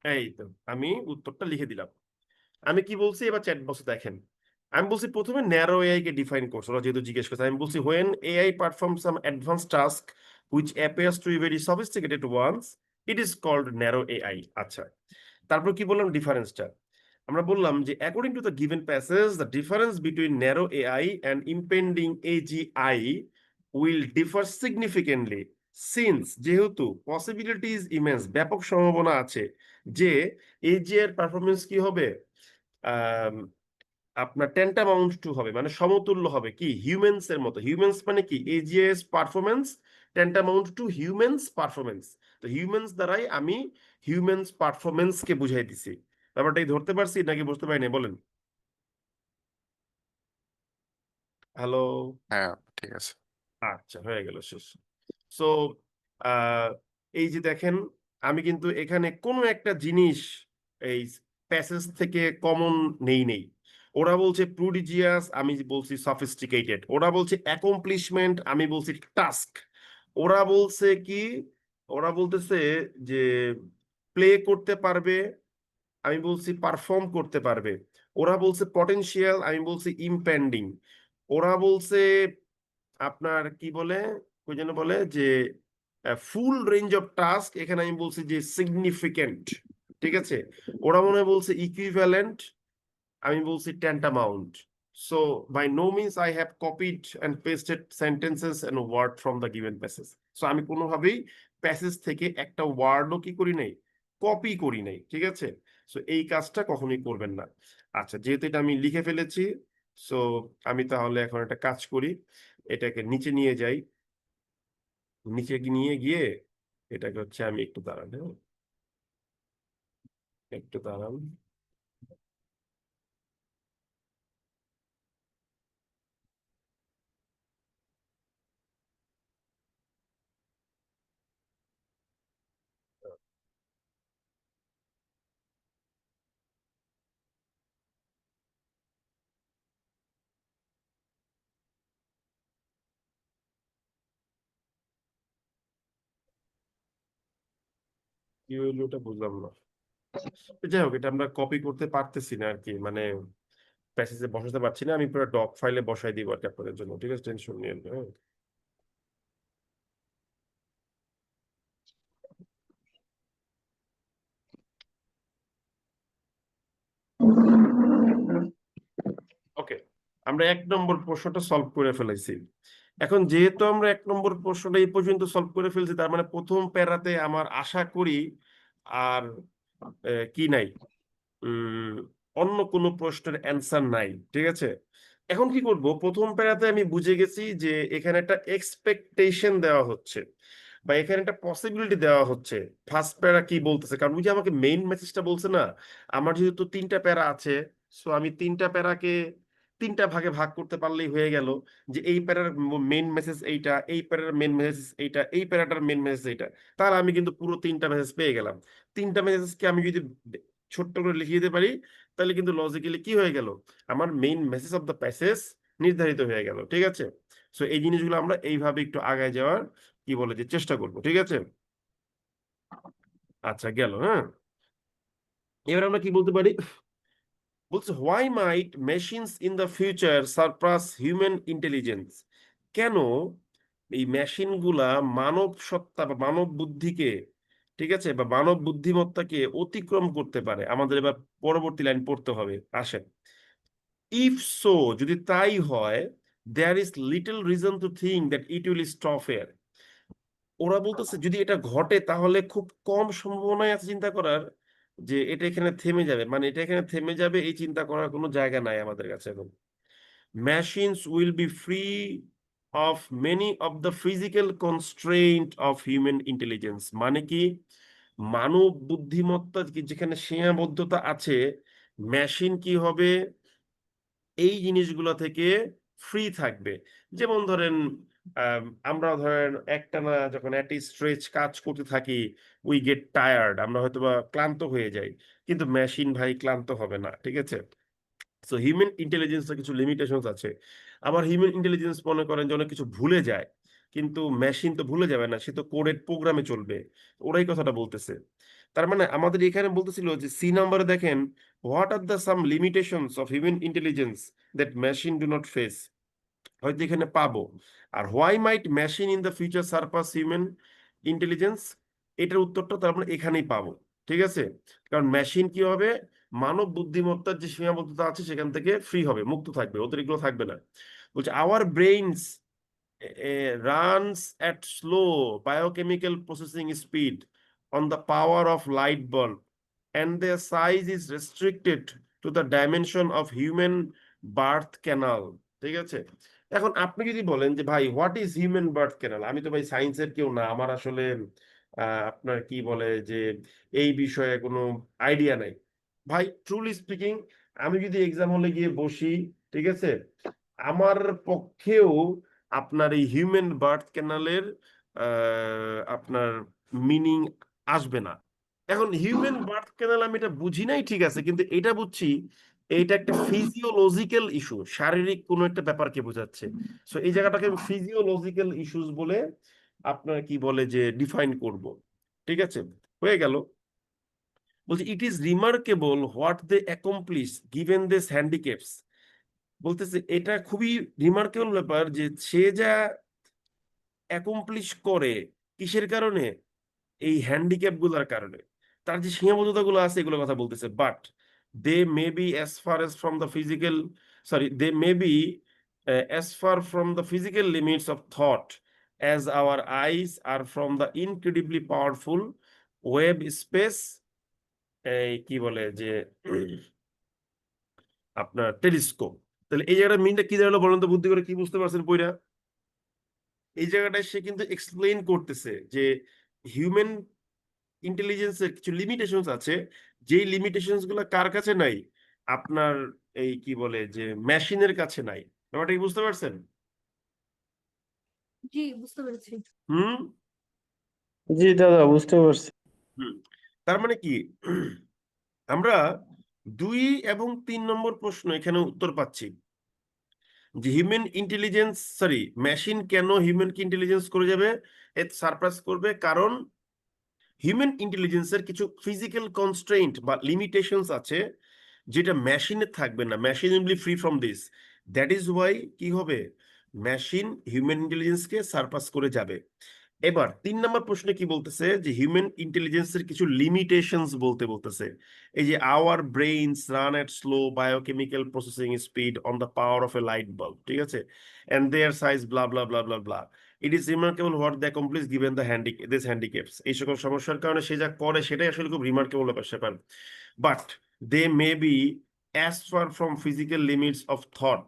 এই তো আমি উত্তরটা লিখে দিলাম। আমি কি বলছি এবার চ্যাট বক্সে দেখেন। আমি বলছি প্রথমে ন্যারো এআই কে ডিফাইন করছো, ওরা যেহেতু জিজ্ঞেস করছে, আমি বলছি when AI performs some advanced task which appears to be very sophisticated ones, it is called narrow AI। আচ্ছা তারপর কি বললাম ডিফারেন্সটা, আমরা বললাম যে according to the given passage the difference between narrow AI and impending AGI will differ significantly since যেহেতু possibility is immense, ব্যাপক সম্ভাবনা আছে যে এজিআই এর পারফরমেন্স কি হবে, আপনার ট্যান্টামাউন্ট টু হবে, মানে সমতুল্য হবে কি হিউম্যানস এর মতো। হিউম্যানস মানে কি AGI's performance, tantamount to humans performance. তো হিউম্যানস দ্বারাই আমি হিউম্যানস পারফরমেন্স কে বুঝাই দিছি। ব্যাপারটাই ধরতে পারছি নাকি বুঝতে পারিনি বলেন? হ্যালো? হ্যাঁ, ঠিক আছে। আচ্ছা, হয়ে গেল, শেষ। সো এই যে দেখেন, আমি কিন্তু এখানে কোনো একটা জিনিস এই প্যাসেজ থেকে কমন নেই। ওরা বলছে প্রুডিজিয়াস, আমি বলছি সফিস্টিকেটেড। ওরা বলছে অ্যাকমপ্লিশমেন্ট, আমি বলছি টাস্ক। ওরা বলছে কি, ওরা বলতেছে যে প্লে করতে পারবে, আমি বলছি পারফর্ম করতে পারবে। ওরা বলছে পটেনশিয়াল, আমি বলছি ইমপেন্ডিং। ওরা বলছে আপনার কি বলে, ওই জন্য বলে যে ফুল রেঞ্জ অফ টাস্ক, এখানে আমি বলছি যে সিগনিফিকেন্ট। ঠিক আছে, ওরা মনে হয় বলছে ইকুইভ্যালেন্ট, আমি বলছি tantamount. So by no means I have copied and pasted sentences and word from the given passage. সো আমি কোনোভাবেই প্যাসেজ থেকে একটা ওয়ার্ডও কি করি নাই, কপি করি নাই। ঠিক আছে, সো এই কাজটা কখনোই করবেন না। আচ্ছা, যেহেতু এটা আমি লিখে ফেলেছি, সো আমি তাহলে এখন একটা কাজ করি, এটাকে নিচে নিয়ে যাই। নিচে নিয়ে গিয়ে এটাকে হচ্ছে আমি একটু দাঁড়ান, হ্যাঁ একটু দাঁড়ান। কি হইলো ওটা বুঝলাম না। যাই হোক, এটা আমরা কপি করতে পারতেছি না আর কি, মানে প্যাসেজে বসাতে পারছি না। আমি পুরো ডক ফাইলে বসাই দিব আর কি আপনাদের জন্য। ঠিক আছে, টেনশন নিয়েন না, হ্যাঁ? ওকে, আমরা 1 নম্বর প্রশ্নটা সলভ করে ফেলেছি। এখন যেহেতু আমরা 1 নম্বর প্রশ্নটা এই পর্যন্ত সলভ করে ফেলছি, তার মানে প্রথম প্যারাতে আমার আশা করি আর কি নাই, উম অন্য কোনো প্রশ্নের অ্যান্সার নাই। ঠিক আছে, এখন কি করব, প্রথম প্যারাতে আমি বুঝে গেছি যে এখানে একটা এক্সপেকটেশন দেওয়া হচ্ছে বা এখানে একটা পসিবিলিটি দেওয়া হচ্ছে। ফার্স্ট প্যারা কি বলতেছে, কারণ ওই যে আমাকে মেইন মেসেজটা বলছে না, আমার যেহেতু 3টা প্যারা আছে, সো আমি 3টা প্যারাকে 3টা ভাগে ভাগ করতে পারলেই হয়ে গেল। যে এই প্যারার মেইন মেসেজ এইটা, এই প্যারার মেইন মেসেজ এইটা, এই প্যারাটার মেইন মেসেজ এইটা। তাহলে আমি কিন্তু পুরো 3টা মেসেজ পেয়ে গেলাম। 3টা মেসেজকে আমি যদি ছোট্ট করে লিখে দিতে পারি, তাহলে কিন্তু লজিক্যালি কি হয়ে গেল, আমার main message of the passage নির্ধারিত হয়ে গেল। ঠিক আছে, সো এই জিনিসগুলো আমরা এইভাবে একটু আগায় যাওয়ার কি বলে যে চেষ্টা করব। ঠিক আছে, আচ্ছা গেল, হ্যাঁ। এবার আমরা কি বলতে পারি, বলছে why might machines in the future surpass human intelligence. কেন এই মেশিন গুলা মানব সত্তা বা মানব বুদ্ধিকে, ঠিক আছে, বা মানব বুদ্ধিমত্তাকে অতিক্রম করতে পারে। আমাদের এবার পরবর্তী লাইন পড়তে হবে, আসেন। ইফ সো, যদি তাই হয়, there is little reason to think that it will stop here. ওরা বলতেছে যদি এটা ঘটে তাহলে খুব কম সম্ভাবনাই আছে চিন্তা করার যে এটা এখানে থেমে যাবে, মানে এটা এখানে থেমে যাবে এই চিন্তা করার কোনো জায়গা নাই আমাদের কাছে এখন। Machines will be free of many of the physical constraint of human intelligence. মানে কি, মানব বুদ্ধিমত্তা যেখানে সীমাবদ্ধতা আছে, মেশিন কি হবে এই জিনিসগুলো থেকে ফ্রি থাকবে। যেমন ধরেন আমরা ধরেন একটানা যখন একটা স্ট্রেচ কাজ করতে থাকি, উই গেট টায়ার্ড, আমরা হয়তো বা ক্লান্ত হয়ে যাই, কিন্তু মেশিন ভাই ক্লান্ত হবে না। ঠিক আছে, সো হিউম্যান ইন্টেলিজেন্সের কিছু লিমিটেশনস আছে। আবার হিউম্যান ইন্টেলিজেন্স মনে করেন যে অনেক কিছু ভুলে যায়, কিন্তু মেশিন তো ভুলে যাবে না, সে তো কোডেড প্রোগ্রামে চলবে। ওরাই কথাটা বলতেছে। তার মানে আমাদের এখানে বলতেছিল যে সি নাম্বারে দেখেন, what are the some limitations of human intelligence that machine do not face, হয়তো এখানে পাবো। আর why might machine in the future surpass human intelligence, এটার উত্তরটা তার মানে এখানেই পাবো। ঠিক আছে, কারণ মেশিন কি হবে, মানব বুদ্ধিমত্তার যে সীমাবদ্ধতা আছে সেখান থেকে ফ্রি হবে, মুক্ত থাকবে, অতিরিক্ত থাকবে না। বলছে our brains runs at slow biochemical processing speed on the power of light bulb, and their size is restricted to the dimension of human birth canal. ঠিক আছে, এখন আপনি যদি বলেন যে ভাই what is human birth canal, আমি তো ভাই সায়েন্সের কেউ না, আমার আসলে আপনার কি বলে যে এই বিষয়ে কোনো আইডিয়া নাই। ভাই ট্রুলি স্পিকিং, আমি যদি এক্সাম হলে গিয়ে বসি, ঠিক আছে, আমার পক্ষেও আপনার এই হিউম্যান বার্থ ক্যানালের আপনার মিনিং আসবে না। এখন হিউম্যান বার্থ ক্যানাল আমি এটা বুঝি নাই, ঠিক আছে, কিন্তু এটা বুঝছি এইটা একটা ফিজিওলজিক্যাল ইস্যু, শারীরিক কোনো একটা ব্যাপারকে বোঝাচ্ছে। সো এই জায়গাটাকে আমি ফিজিওলজিক্যাল ইস্যুস বলে আপনার কি বলে যে ডিফাইন করব। ঠিক আছে, হয়ে গেল। বলছি it is remarkable what they accomplish given this handicaps. বলতেছে এটা খুবই রিমার্কেবল ব্যাপার যে সে যা অ্যাকমপ্লিশ করে, কিসের কারণে, এই হ্যান্ডিক্যাপ গুলার কারণে, তার যে সীমাবদ্ধতা গুলো আছে এগুলোর কথা বলতেছে। But they may be as far as from the physical, sorry, they may be as far from the physical limits of thought as our eyes are from the incredibly powerful web space, এই কি বলে যে আপনার telescope. তাহলে এই জায়গাটা মিনটা কি দাঁড়ালো বলেন তো, বুদ্ধি করে কি বুঝতে পারছেন পইরা? এই জায়গাটায় সে কিন্তু এক্সপ্লেইন করতেছে যে হিউম্যান ইন্টেলিজেন্সের কিছু লিমিটেশনস আছে, যেই লিমিটেশনস গুলো কার কাছে নাই, আপনার এই কি বলে যে মেশিনের কাছে নাই। ব্যাপারটা কি বুঝতে পারছেন? জি, বুঝতে পেরেছি। হুম জি দাদা বুঝতে পারছি। হুম তার মানে কি, আমরা 2 এবং 3 নম্বর প্রশ্ন এখানে উত্তর পাচ্ছি যে হিউম্যান ইন্টেলিজেন্স, সরি, মেশিন কেন হিউম্যানকে ইন্টেলিজেন্স করে যাবে, এর সারপাস করবে, কারণ হিউম্যান ইন্টেলিজেন্সের কিছু ফিজিক্যাল কনস্ট্রেইন্ট বা লিমিটেশনস আছে যেটা মেশিনে থাকবে না, machine will be free from this. That is Y কি হবে, মেশিন হিউম্যান ইন্টেলিজেন্সকে সারপাস করে যাবে। এবার 3 নম্বর প্রশ্নে কি বলতেছে যে হিউম্যান ইন্টেলিজেন্সের কিছু লিমিটেশনস বলতেছে, এই যে our brains run at slow biochemical processing speed on the power of a light bulb, ঠিক আছে, and their size blah blah blah blah blah, it is remarkable what the accomplish given the this handicaps. এই সকল সমস্যার কারণে সে যা করে সেটাই আসলে খুব রিমার্কেবল ব্যাপার। But they may be as far from physical limits of thought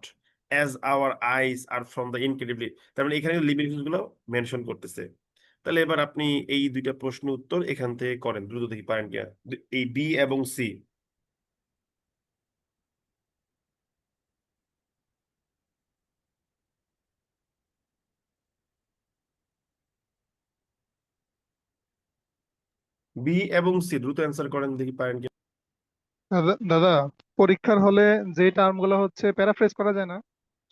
as our eyes are from the incredibly. তার মানে এখানে লিমিটেশন গুলো মেনশন করতেছে। তাহলে এবার আপনি এই 2টা প্রশ্ন উত্তর এখান থেকে করেন, দ্রুত দেখি পারেন কিনা, এই বি এবং সি। বি এবং সি দ্রুত অ্যান্সার করেন, দেখি পারেন কিনা। দাদা দাদা, পরীক্ষার হলে যে টার্মগুলো হচ্ছে প্যারাফ্রেজ করা যায় না,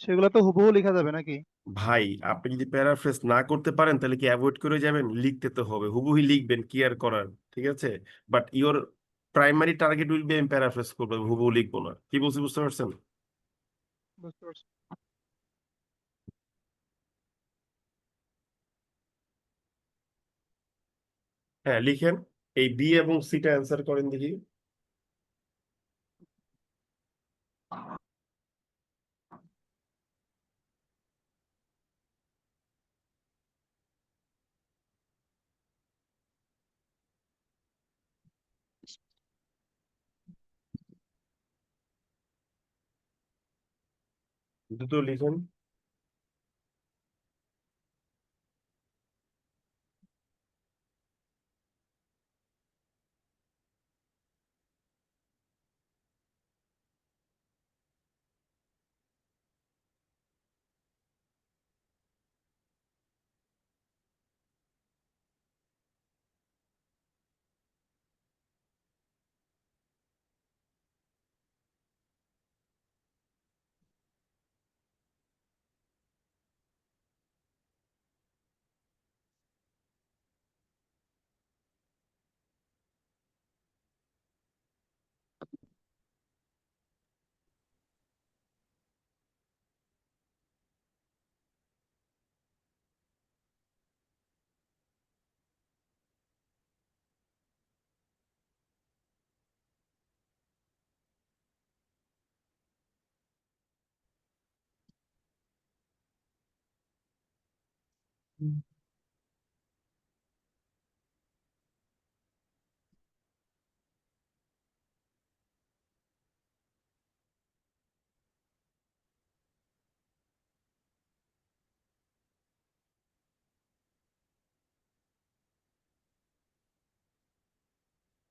সেগুলো তো হুবহু লেখা যাবে নাকি? ভাই আপনি যদি প্যারাফ্রেজ না করতে পারেন তাহলে কি অ্যাভয়েড করে যাবেন? লিখতে তো হবে, হুবহুই লিখবেন, কি আর করার, ঠিক আছে। But your primary target will be আমি প্যারাফ্রেজ করবো, আমি হুবহু লিখবো না। কি বলছি বুঝতে পারছেন? বুঝতে পারছি। হ্যাঁ লিখেন, এই বি এবং সিটা অ্যান্সার করেন দেখি। দ্রুত লিখেন।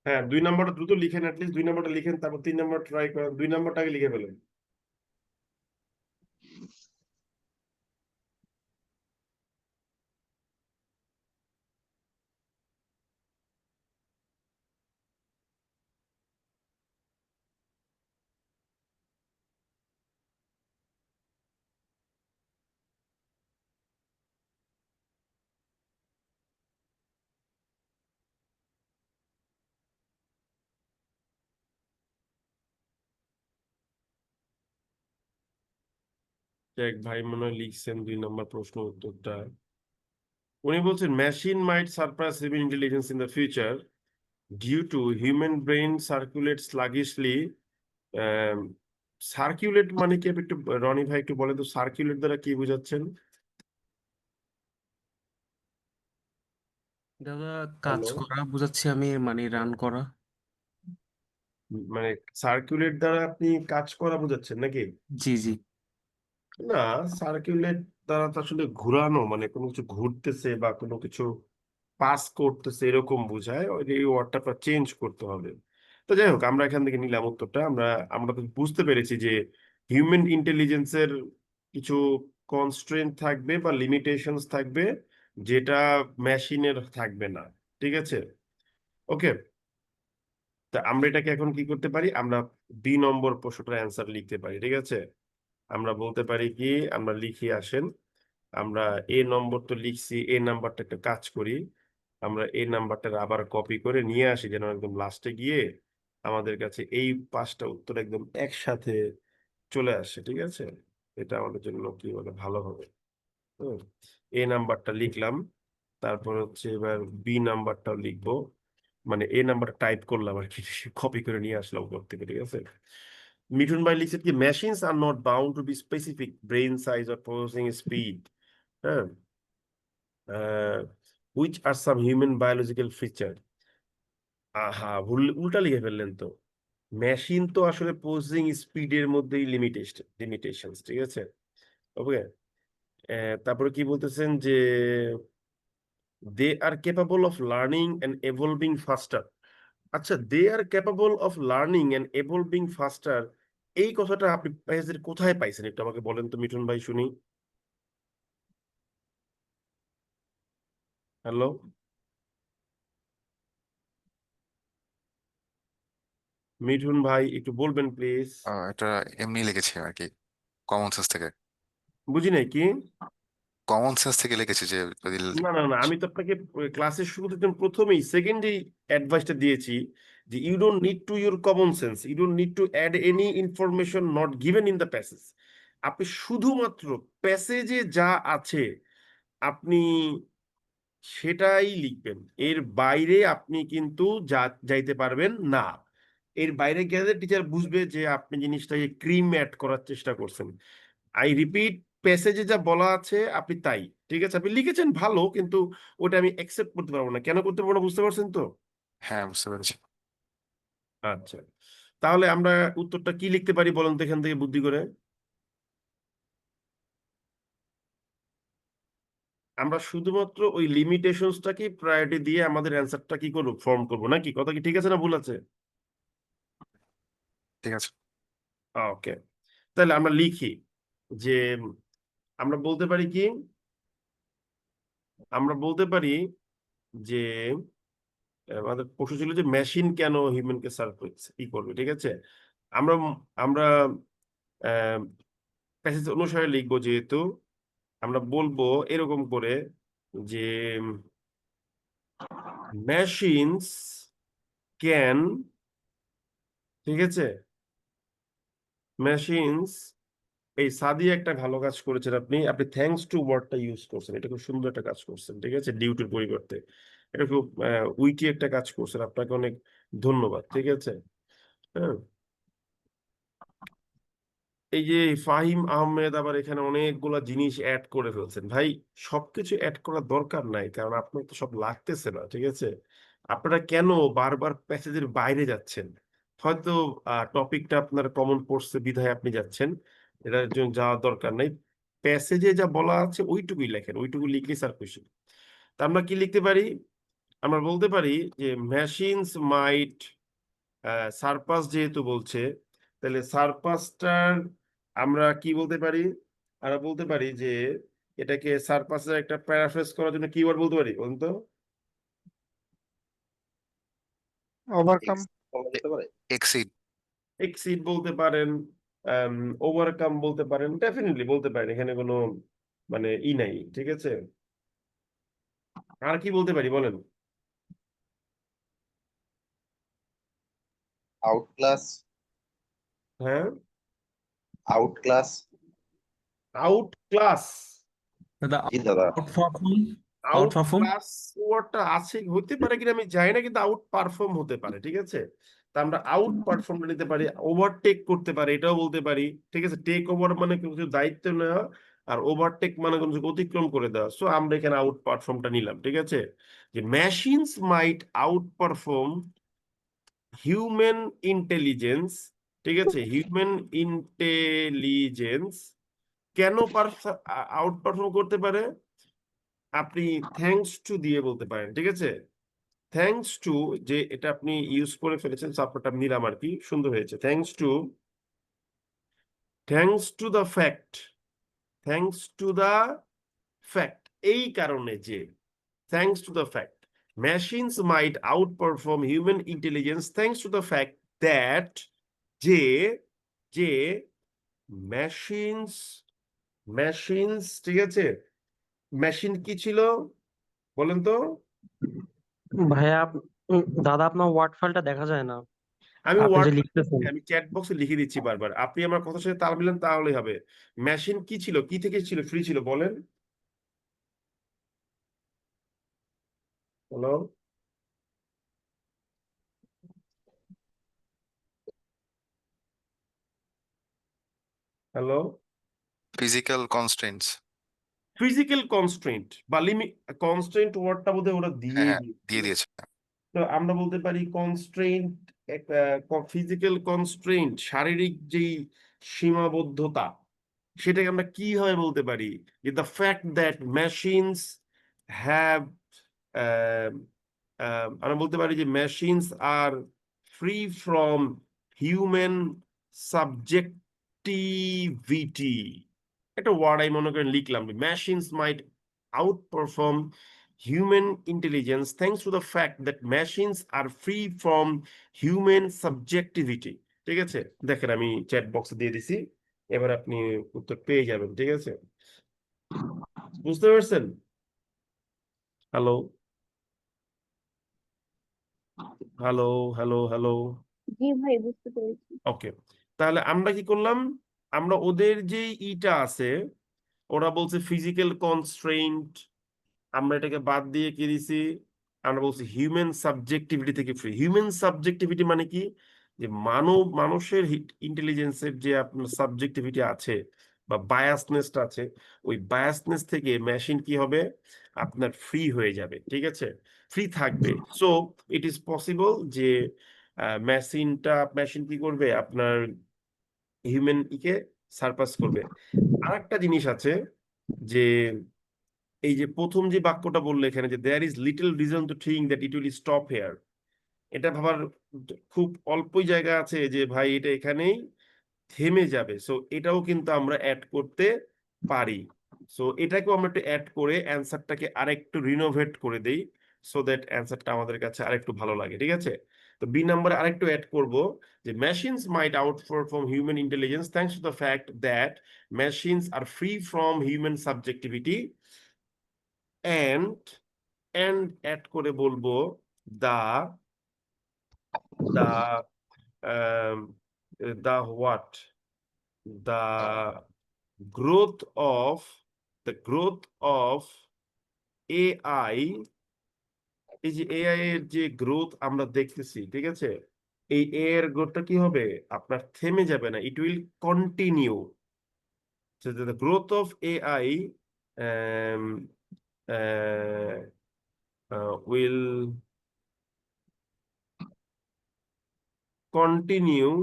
হ্যাঁ 2 নম্বরটা দ্রুত লিখেন, অ্যাটলিস্ট 2 নম্বরটা লিখেন, তারপর 3 নম্বর ট্রাই করেন, 2 নম্বরটাকে লিখে ফেলেন। এক ভাই মনে হয় লিখছেন 2 নম্বর প্রশ্ন উত্তরটা। উনি বলছেন machine might surpass human intelligence in the future due to human brain circulate sluggishly. Circulate মানে কি, আপনি একটু রনি ভাই একটু বলেন তো সার্কুলেট দ্বারা কি বোঝাচ্ছেন? দাদা কাজ হ্যালো, করা বুঝাচ্ছি আমি, মানে রান করা। মানে সার্কুলেট দ্বারা আপনি কাজ করা বোঝাচ্ছেন নাকি? জি জি। না, সার্কুলেট দ্বারা তো আসলে ঘোরানো, মানে কোনো কিছু ঘুরতেছে বা কোনো কিছু পাস করতেছে এরকম বোঝায়। এই ওয়ার্ডটা চেঞ্জ করতে হবে। তো যাই হোক, আমরা এখান থেকে নিলাম উত্তরটা। আমরা তো বুঝতে পেরেছি যে হিউম্যান ইন্টেলিজেন্সের কিছু কনস্ট্রেন্ট থাকবে বা লিমিটেশনস থাকবে, যেটা মেশিনের থাকবে না। ঠিক আছে, ওকে। তা আমরা এটাকে এখন কি করতে পারি, আমরা বি নম্বর প্রশ্নটার অ্যান্সার লিখতে পারি। ঠিক আছে, আমরা বলতে পারি কি, আমরা লিখি আসেন। আমরা এ নম্বর তো লিখছি, এ নাম্বারটা একটা কাজ করি, আমরা এই নাম্বারটা আবার কপি করে নিয়ে আসি, যেন একদম লাস্টে গিয়ে আমাদের কাছে এই 5টা উত্তর একদম একসাথে চলে আসে। ঠিক আছে, এটা আমাদের জন্য কি বলে ভালো হবে। হুম, এ নাম্বারটা লিখলাম, তারপর হচ্ছে এবার বি নাম্বারটাও লিখবো, মানে এ নাম্বার টাইপ করলাম আর কি, কপি করে নিয়ে আসলাম উপর থেকে। ঠিক আছে, মিঠুন ভাই লিখছে কি machines are not bound to be specific brain size or processing speed. হ্যাঁ, which are some human biological feature. আহা, উল্টা লিখে ফেললেন তো। মেশিন তো আসলে প্রসেসিং স্পিডের মধ্যেই লিমিটেশন। ঠিক আছে, ওকে। তারপরে কি বলতেছেন যে they are capable of learning and evolving faster. আচ্ছা, they are capable of learning and evolving faster, এই কথাটা আপনি প্যাসেজের কোথায় পাইছেন একটু আমাকে বলেন তো মিঠুন ভাই, শুনি। হ্যালো, মিঠুন ভাই একটু বলবেন প্লিজ। এটা এমনি লিখেছি আর কি, কমন সেন্স থেকে। বুঝি নাই কি। কমন সেন্স থেকে লিখেছি যে যদি না না না, আমি তো আপনাকে ক্লাসের শুরুতে একদম প্রথমেই সেকেন্ডেই অ্যাডভাইসটা দিয়েছি যে you don't need to your common sense, you don't need to add any information not given in the passage. আপনি শুধুমাত্র প্যাসেজে যা আছে আপনি সেটাই লিখবেন, এর বাইরে আপনি কিন্তু যাইতে পারবেন না। এর বাইরে গেলে টিচার বুঝবে যে আপনি জিনিসটাকে ক্রিম অ্যাড করার চেষ্টা করছেন। আই রিপিট, প্যাসেজে যা বলা আছে আপনি তাই। ঠিক আছে, আপনি লিখেছেন ভালো, কিন্তু ওটা আমি অ্যাকসেপ্ট করতে পারবো না। কেন করতে পারবো না বুঝতে পারছেন তো? হ্যাঁ, বুঝতে পেরেছি। আচ্ছা, তাহলে আমরা উত্তরটা কি লিখতে পারি বলেন তো এখান থেকে বুদ্ধি করে। আমরা শুধুমাত্র ওই লিমিটেশনসটাকে প্রায়োরিটি দিয়ে আমাদের অ্যান্সারটা কি করবো, ফর্ম করবো নাকি? কথা কি ঠিক আছে না ভুল আছে? ঠিক আছে। ওকে, তাহলে আমরা লিখি যে আমরা বলতে পারি কি, আমরা বলতে পারি যে আমাদের প্রশ্ন ছিল যে মেশিন কেন হিউম্যানকে সার্ভ ই করবে। ঠিক আছে, আমরা আমরা প্যাসেজ অনুসারে লিখবো, যেহেতু আমরা বলবো এরকম করে যে মেশিনস ক্যান, ঠিক আছে, মেশিনস, এই সাদিয়া একটা ভালো কাজ করেছেন, আপনি আপনি থ্যাঙ্কস টু ওয়ার্ডটা ইউজ করছেন, এটা খুব সুন্দর একটা কাজ করছেন। ঠিক আছে, ডিউটির পরিবর্তে এটা খুব উইটি একটা কাজ করছেন, আপনাকে অনেক ধন্যবাদ। ঠিক আছে, হ্যাঁ। এই যে ফাহিম আহমেদ আবার এখানে অনেকগুলা জিনিস অ্যাড করে ফেলছেন। ভাই, সবকিছু অ্যাড করার দরকার নাই, কারণ আপনার তো সব লাগতেছে না। ঠিক আছে, আপনারা কেন বারবার প্যাসেজের বাইরে যাচ্ছেন? হয়তো টপিকটা আপনার কমন পড়ছে বিধায় আপনি যাচ্ছেন, এটার জন্য যাওয়ার দরকার নাই। প্যাসেজে যা বলা আছে ওইটুকুই লেখেন, ওইটুকু লিখলে স্যার খুশি। তা আমরা কি লিখতে পারি, আমরা বলতে পারি যে মেশিনস মাইট সারপাস যেহেতু বলছে, তাহলে সারপাসটার আমরা কি বলতে পারি? আমরা বলতে পারি যে এটাকে সারপাসের একটা প্যারাফ্রেজ করার জন্য কিওয়ার্ড বলতে পারি, বলুন তো? ওভারকাম। বলা যেতে পারে। এক্সিড। এক্সিড বলতে পারেন, ওভারকাম বলতে পারেন, ডেফিনেটলি বলতে পারেন, এখানে কোনো মানে নাই, ঠিক আছে? আর কি বলতে পারি বলেন? আউটক্লাস। হ্যাঁ, আউটক্লাস। Out class. দাদা জি দাদা। Out perform. Out out perform. Class ওয়ার্ডটা আছে, হতে পারে কিনা আমি জানি না, কিন্তু আউট পারফর্ম হতে পারে, ঠিক আছে? তা আমরা আউট পারফর্মটা নিতে পারি, ওভারটেক করতে পারি, এটাও বলতে পারি, ঠিক আছে? টেক ওভার মানে কিছু দায়িত্ব নেওয়া, আর ওভারটেক মানে কোনো কিছু অতিক্রম করে দেওয়া। সো আমরা এখানে আউট পারফর্মটা নিলাম, ঠিক আছে? যে machines might outperform human intelligence, ঠিক আছে? হিউম্যান ইন্টেলিজেন্স কেন আউট পারফর্ম করতে পারে? আপনি থ্যাঙ্কস টু দিয়ে বলতে পারেন, ঠিক আছে? থ্যাঙ্কস টু, যে এটা আপনি ইউজ করে ফেলেছেন, সাপোর্ট আমি নিলাম আর কি, সুন্দর হয়েছে। Thanks to the fact, thanks to the fact, এই কারণে যে thanks to the fact machines might outperform human intelligence thanks to the fact that, যে যে মেশিনস মেশিনস ঠিক আছে? মেশিন কি ছিল বলেন তো? ভাইয়া দাদা আপনার ওয়ার্ড ফাইলটা দেখা যায় না, আমি আপনি ওয়ার্ড, যে লিখতেছেন। আমি চ্যাট বক্সে লিখে দিচ্ছি বারবার, আপনি আমার কথার সাথে তাল মিলান, তাহলেই হবে। মেশিন কি ছিল, কি থেকে ছিল, ফ্রি ছিল বলেন? Hello, hello. Physical constraints. Physical constraint বা লিমিট, কনস্ট্রেন্ট ওয়ার্ডটা বোধহয় ওরা হ্যাঁ দিয়েই হ্যাঁ, দিয়ে দিয়েছিল। দিয়েছে। তো আমরা বলতে পারি কনস্ট্রেন্ট, ফিজিক্যাল কনস্ট্রেন্ট, শারীরিক যেই সীমাবদ্ধতা, সেটাকে আমরা কিভাবে বলতে পারি? যে the fact that machines have, আমরা বলতে পারি যে machines are free from human subjectivity. একটা ওয়ার্ড আমি মনে করেন লিখলাম, machines might outperform human intelligence thanks to the fact that machines are free from human subjectivity, ঠিক আছে? দেখেন আমি চ্যাট বক্সে দিয়ে দিছি, এবার আপনি উত্তর পেয়ে যাবেন, ঠিক আছে? বুঝতে পারছেন? Hello, hello, hello, hello. জি ভাই, বুঝতে পেরেছি। ওকে, তাহলে আমরা কি করলাম? আমরা ওদের যে ইটা আছে, ওরা বলছে ফিজিক্যাল কনস্ট্রেইন্ট, আমরা এটাকে বাদ দিয়ে কি দিছি? আমরা বলছি হিউম্যান সাবজেক্টিভিটি থেকে ফ্রি। হিউম্যান সাবজেক্টিভিটি মানে কি? যে মানুষের ইন্টেলিজেন্সের যে আপনার সাবজেক্টিভিটি আছে বা বায়াসনেসটা আছে, ওই বায়াসনেস থেকে মেশিন কি হবে? আপনার ফ্রি হয়ে যাবে, ঠিক আছে? ফ্রি থাকবে। সো ইট ইজ পসিবল যে মেশিন কি করবে? আপনার হিউম্যান ইকে সারপাস করবে। আর একটা জিনিস আছে, যে এই যে প্রথম যে বাক্যটা বললে এখানে, যে there is little reason to think that it will stop here, এটা ভাবার খুব অল্পই জায়গা আছে যে ভাই এটা এখানেই থেমে যাবে। সো এটাও কিন্তু আমরা অ্যাড করতে পারি। সো এটাকেও আমরা একটু অ্যাড করে অ্যান্সারটাকে আরেকটু রিনোভেট করে দেই, সো দ্যাট অ্যান্সারটা আমাদের কাছে আরেকটু ভালো লাগে, ঠিক আছে? তো বি নাম্বারে আরেকটু অ্যাড করব, যে machines might outperform human intelligence thanks to the fact that machines are free from human subjectivity and add করে বলবো the the um, the what the growth of AI, এই যে এআই এর যে গ্রোথ আমরা দেখতেছি, ঠিক আছে? এই এআই এর গ্রোথটা কি হবে? আপনার থেমে যাবে না, it will continue. the growth of AI um, will continue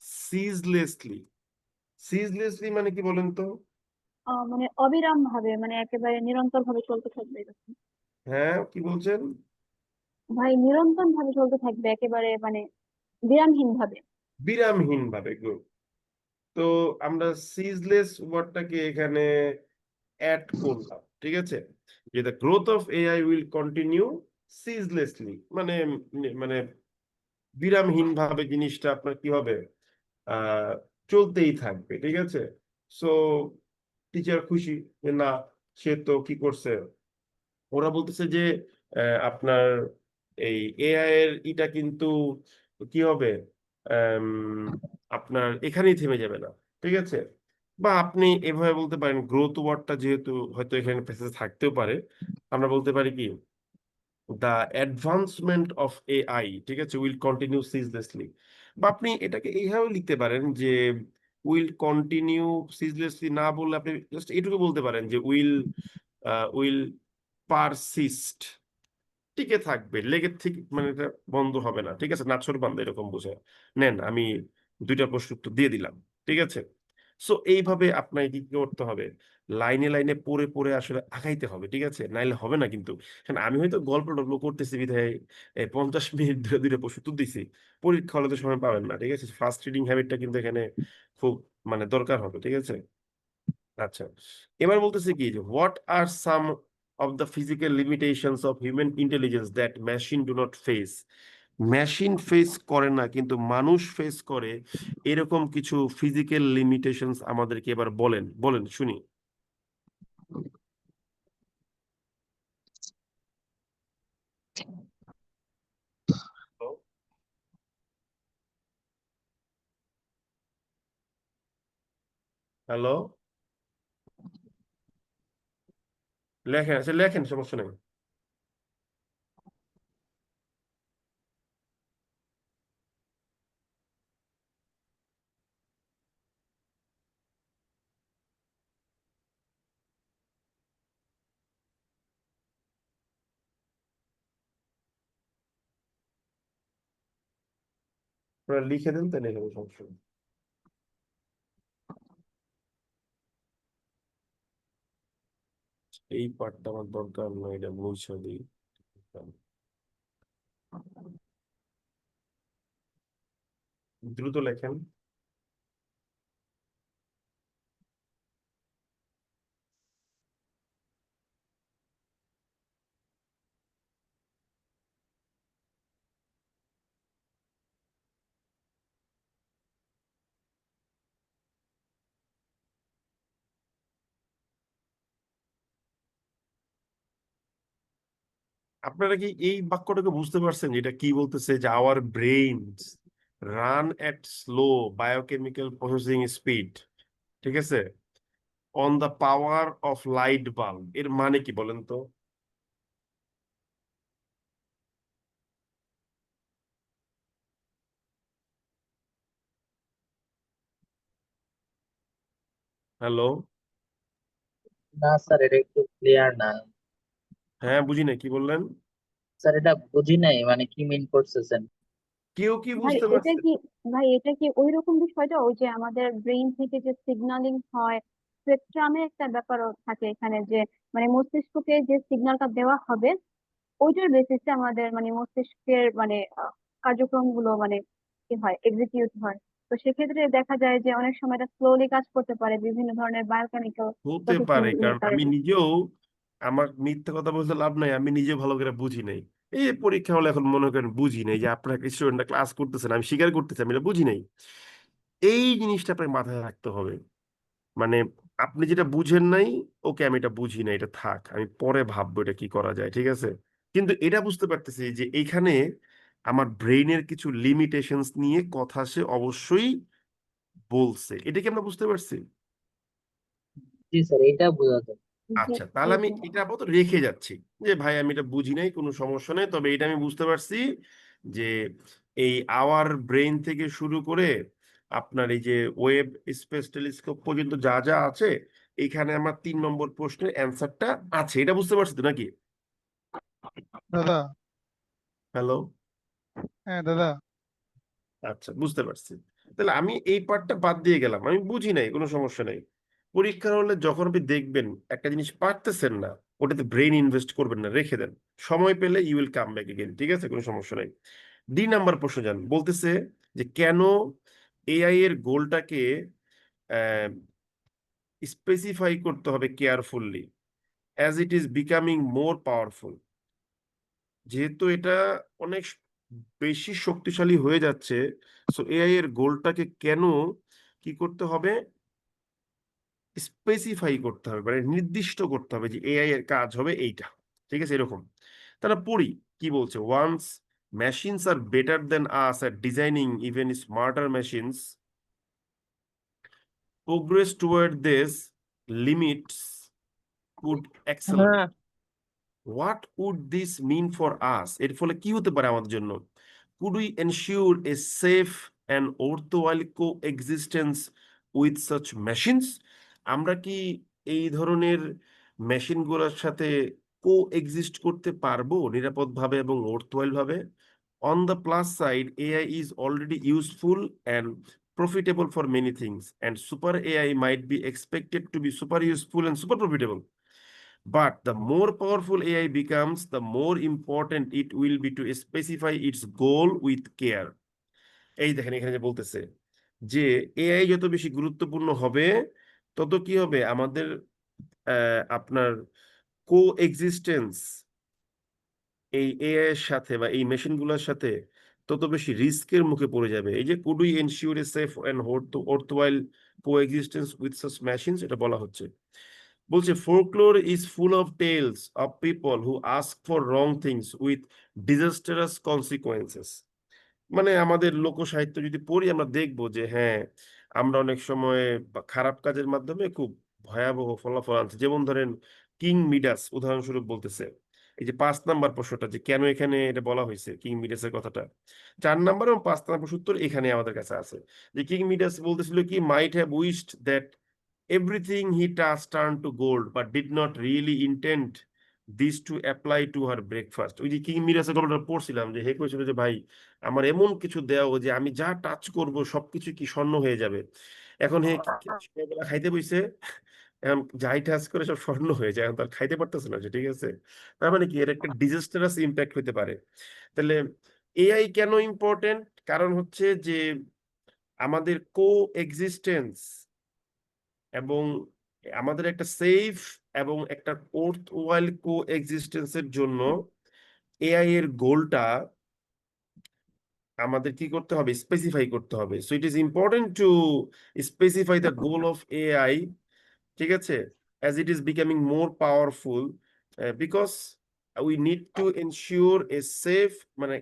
ceaselessly. সিজলেসলি মানে কি বলেন তো? মানে অবিরাম ভাবে, মানে একেবারে নিরন্তর ভাবে চলতে থাকবে এরকম। হ্যাঁ, কি বলছেন? ভাই নিরন্তর ভাবে চলতে থাকবে একেবারে মানে বিরামহীন ভাবে। বিরামহীন ভাবে, গুড। তো আমরা সিজলেস ওয়ার্ডটাকে এখানে অ্যাড করলাম, ঠিক আছে? যে the growth of AI will continue ceaselessly, মানে মানে বিরামহীন ভাবে জিনিসটা আপনার কি হবে, আহ চলতেই থাকবে, ঠিক আছে? সো টিচার খুশি যে না, সে তো কি করছে, ওরা বলতেছে যে আপনার এই এআই এর ইটা কিন্তু কি হবে, আম, আপনার এখানেই থেমে যাবে না, ঠিক আছে? বা আপনি এভাবে বলতে পারেন, গ্রোথ ওয়ার্ডটা যেহেতু হয়তো এখানে প্যাসেজ থাকতেও পারে, আমরা বলতে পারি কি, দ্য অ্যাডভান্সমেন্ট অফ এআই, ঠিক আছে, উইল কন্টিনিউ সিজলেসলি। বা আপনি এটাকে এইভাবে লিখতে পারেন যে উইল কন্টিনিউ সিজলেসলি না বললে আপনি জাস্ট এটুকু বলতে পারেন যে উইল পারসিস্ট, টিকে থাকবে, লেগে ঠিক, মানে এটা বন্ধ হবে না, ঠিক আছে? নাছর বান্দা এরকম বুঝে নেন। আমি দুইটা প্রশ্ন উত্তর দিয়ে দিলাম, ঠিক আছে? সো এইভাবে আপনাকে কি করতে হবে, লাইনে লাইনে পড়ে পড়ে আসলে আগাইতে হবে, ঠিক আছে? নাইলে হবে না কিন্তু। কারণ আমি হয়তো গল্প টল্প করতেছি বিধায় 50 মিনিট ধরে দুইটা প্রশ্ন উত্তর দিছি, পরীক্ষা হলে তো সময় পাবেন না, ঠিক আছে? ফার্স্ট রিডিং হ্যাবিটটা কিন্তু এখানে খুব মানে দরকার হবে, ঠিক আছে? আচ্ছা, এবার বলতেছে কি যে what are some of the physical limitations of human intelligence that machine do not face. Machine face করে না কিন্তু মানুষ ফেস করে, এরকম কিছু ফিজিক্যাল লিমিটেশনস আমাদেরকে এবার বলেন, বলেন শুনি। হ্যালো, লেখেন, আচ্ছা লেখেন, সমস্যা নেই। আপনারা লিখে দেন, তাই লিখে দেন, সমস্যা নেই। এই পার্টটা আমার দরকার নয়, এটা মুছে দিই। দ্রুত লেখেন। আপনারা কি এই বাক্যটাকে বুঝতে পারছেন যে এটা কি বলতেছে, যে our brains run at slow biochemical processing speed, ঠিক আছে, on the power of light bulb. এর মানে কি বলেন তো? হ্যালো, না স্যার, এটা একটু ক্লিয়ার না। হ্যাঁ বুঝি না, কি বললেন? স্যার এটা বুঝি নাই, মানে কি মিন করতেছেন? কেউ কি ভাই বুঝতে এটা পারছে? কি ভাই এটা কি ওই রকম বিষয়টা, ওই যে আমাদের ব্রেইন থেকে যে সিগন্যালিং হয়, স্পেকট্রামের একটা ব্যাপারও থাকে এখানে, যে মানে মস্তিষ্ককে যে সিগন্যালটা দেওয়া হবে ওইটার বেসিসে আমাদের মানে মস্তিষ্কের মানে কার্যক্রম গুলো মানে কি হয়, এক্সিকিউট হয়। তো সেক্ষেত্রে দেখা যায় যে অনেক সময় এটা স্লোলি কাজ করতে পারে বিভিন্ন ধরনের বায়োকেমিক্যাল হতে প্রসেসিং পারে, এর কারণ আমি কারণে। নিজেও, আমার মিথ্যা কথা বলতে লাভ নাই, আমি নিজে ভালো করে বুঝি নাই। এই যে পরীক্ষা হলে এখন মনে করেন বুঝি নাই, যে আপনার স্টুডেন্টরা ক্লাস করতেছেন, আমি স্বীকার করতেছি আমি এটা বুঝি নাই। এই জিনিসটা আপনার মাথায় রাখতে হবে। মানে আপনি যেটা বুঝেন নাই, ওকে আমি এটা বুঝি না, এটা থাক, আমি পরে ভাববো এটা কি করা যায়, ঠিক আছে? কিন্তু এটা বুঝতে পারতেছি যে এইখানে আমার ব্রেইনের কিছু লিমিটেশনস নিয়ে কথা সে অবশ্যই বলছে, এটা কি আমরা বুঝতে পারছি? জি স্যার, এটা বোঝা যায়। জি আচ্ছা, তাহলে জি আমি জি। এটা আপাতত রেখে যাচ্ছি, যে ভাই আমি এটা বুঝি নাই, কোনো সমস্যা নেই, তবে এটা আমি বুঝতে পারছি যে এই আওয়ার ব্রেইন থেকে শুরু করে আপনার এই যে ওয়েব স্পেস টেলিস্কোপ পর্যন্ত যা যা আছে, এখানে আমার 3 নম্বর প্রশ্নের অ্যান্সারটা আছে, এটা বুঝতে পারছি তো নাকি? দাদা। হ্যালো, হ্যাঁ দাদা। আচ্ছা বুঝতে পারছি। তাহলে আমি এই পার্টটা বাদ দিয়ে গেলাম, আমি বুঝি নাই, কোনো সমস্যা নেই। পরীক্ষার হলে যখন আপনি দেখবেন একটা জিনিস পারতেছেন না, ওটাতে ব্রেন ইনভেস্ট করবেন না, রেখে দেন, সময় পেলে you will come back again, ঠিক আছে, কোনো সমস্যা নাই। ডি নাম্বার প্রশ্ন জান, বলতেছে যে কেন এআই এর গোলটাকে স্পেসিফাই করতে হবে carefully as it is becoming more powerful. যেহেতু এটা অনেক বেশি শক্তিশালী হয়ে যাচ্ছে, সো এআই এর গোলটাকে কেন কি করতে হবে, স্পেসিফাই করতে হবে, মানে নির্দিষ্ট করতে হবে যে এআই এর কাজ হবে এইটা, ঠিক আছে, এরকম। তারা পড়ি কি বলছে, once machines are better than us at designing even smarter machines progress toward this limits could accelerate. হ্যাঁ What would this mean for us? এর ফলে কি হতে পারে আমাদের জন্য? Could we ensure a safe and worthwhile coexistence with such machines? আমরা কি এই ধরনের মেশিনগুলোর সাথে কোএক্সিস্ট করতে পারবো নিরাপদভাবে এবং worthwhile ভাবে? On the plus side, AI is already useful and profitable for many things, and super AI might be expected to be super useful and super profitable. But the more powerful AI becomes, the more important it will be to specify its goal with care. এই দেখেন এখানে যে বলতেছে যে AI যত বেশি গুরুত্বপূর্ণ হবে, তত কি হবে আমাদের আপনার কো এক্সিস্টেন্স এই এআই এর সাথে বা এই মেশিনগুলোর সাথে তত বেশি রিস্কের মুখে পড়ে যাবে। এই যে could we ensure a safe and worthwhile coexistence with such machines, এটা বলা হচ্ছে। বলছে folklore is full of tales of people who ask for wrong things with disastrous consequences. মানে আমাদের লোক সাহিত্য যদি পড়ি আমরা দেখবো যে হ্যাঁ, আমরা অনেক সময় খারাপ কাজের মাধ্যমে খুব ভয়াবহ ফলাফল আনছি। যেমন ধরেন কিং মিডাস উদাহরণস্বরূপ বলতেছে, এই যে 5 নাম্বার প্রশ্নটা যে কেন এখানে এটা বলা হয়েছে কিং মিডাসের কথাটা, 4 নাম্বার এবং 5 নাম্বার প্রশ্ন উত্তর এখানে আমাদের কাছে আছে। যে কিং মিডাস বলতেছিল কি, might have wished that everything he touch turn to gold but did not really intend this to apply to her breakfast. ওই যে কিং মিডাসের গল্পটা পড়ছিলাম যে হে কইছিল যে ভাই আমার এমন কিছু দেওয়া যে আমি যা টাচ করব সবকিছু কি স্বর্ণ হয়ে যাবে। এখন হে সকালবেলা খাইতে বইছে, এখন যাই টাচ করে সব স্বর্ণ হয়ে যায়, এখন তার খাইতে পারতেছে না সে, ঠিক আছে। তার মানে কি এর একটা ডিজাস্টারাস ইম্প্যাক্ট হতে পারে। তাহলে এআই কেন ইম্পর্টেন্ট? কারণ হচ্ছে যে আমাদের কো এক্সিস্টেন্স এবং আমাদের একটা সেফ এবং একটা ওয়ার্থওয়াইল কো এক্সিস্টেন্সের জন্য এআই এর গোলটা আমাদের কি করতে হবে, স্পেসিফাই করতে হবে। So it is important to specify the goal of AI, ঠিক আছে, as it is becoming more powerful, because we need to ensure a safe, মানে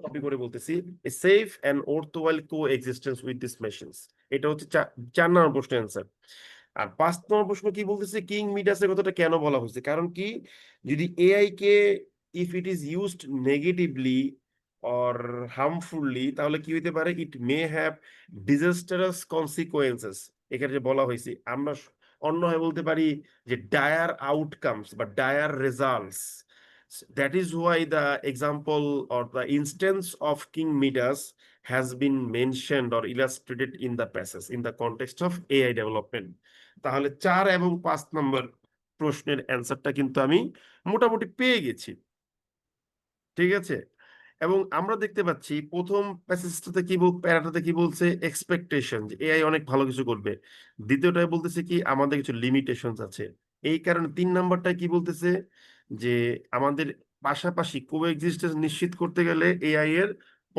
কপি করে বলতেছি, a safe and worthwhile coexistence with this machines. এটা হচ্ছে 4 নম্বর প্রশ্নের answer. আর 5 নম্বর প্রশ্ন কি বলতেছে, কিং মিডাসের কথাটা কেন বলা হয়েছে, কারণ কি যদি এআই কে if it is used negatively or harmfully, তাহলে কি হইতে পারে, it may have disastrous consequences. এখানে যে বলা হয়েছে আমরা অন্যভাবে বলতে পারি যে ডায়ার আউটকামস বা dire results. That is why the example or the instance of King Midas has been mentioned or illustrated in the passage in the context of AI development. তাহলে 4 এবং 5 নম্বর প্রশ্নের অ্যান্সারটা কিন্তু আমি মোটামুটি পেয়ে গেছি, ঠিক আছে। এবং আমরা দেখতে পাচ্ছি প্রথম প্যাসেজটাতে কি প্যারাটাতে কি বলছে, এক্সপেকটেশন যে এআই অনেক ভালো কিছু করবে। দ্বিতীয়টায় বলতেছে কি আমাদের কিছু লিমিটেশনস আছে। এই কারণে 3 নম্বরটায় কি বলতেছে যে আমাদের পাশাপাশি কোএক্সিস্টেন্স নিশ্চিত করতে গেলে এআই এর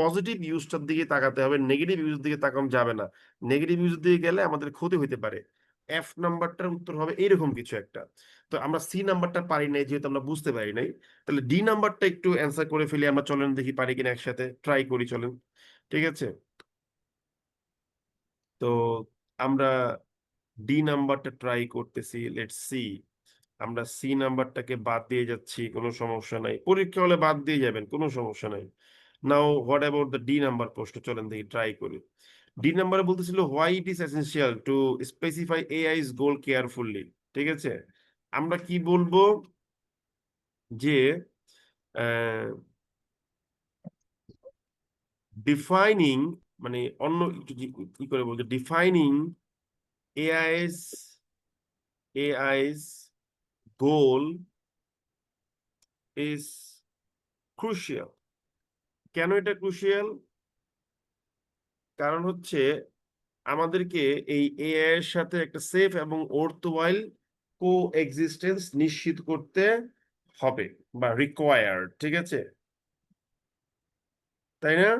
পজিটিভ ইউজটার দিকে তাকাতে হবে, নেগেটিভ ইউজ দিকে তাকানো যাবে না। নেগেটিভ ইউজ দিকে গেলে আমাদের ক্ষতি হতে পারে। F নাম্বারটার উত্তর হবে এরকম কিছু একটা। তো আমরা C নাম্বারটা পারি নাই যেহেতু আমরা বুঝতে পারি নাই, তাহলে D নাম্বারটা একটু অ্যান্সার করে ফেলি আমরা, চলেন দেখি পারি কিনা, একসাথে ট্রাই করি চলেন, ঠিক আছে। তো আমরা D নাম্বারটা ট্রাই করতেছি, লেটস সি। আমরা C নাম্বারটাকে বাদ দিয়ে যাচ্ছি, কোনো সমস্যা নাই, পরীক্ষা হলে বাদ দিয়ে যাবেন, কোনো সমস্যা নাই। Now what about the D number প্রশ্ন, চলেন দেখি ট্রাই করি। D নাম্বারে বলতেছিল why it is essential to specify AI's goal carefully, ঠিক আছে। আমরা কি বলবো যে ডিফাইনিং, মানে অন্য কি করে বলতে, ডিফাইনিং এআই's goal is crucial. কেন এটা crucial? কারণ হচ্ছে আমাদেরকে এই এআই এর সাথে একটা সেফ এবং ওর্থওয়াইল কো এক্সিস্টেন্স নিশ্চিত করতে হবে বা রিকোয়ার্ড, ঠিক আছে, তাই না?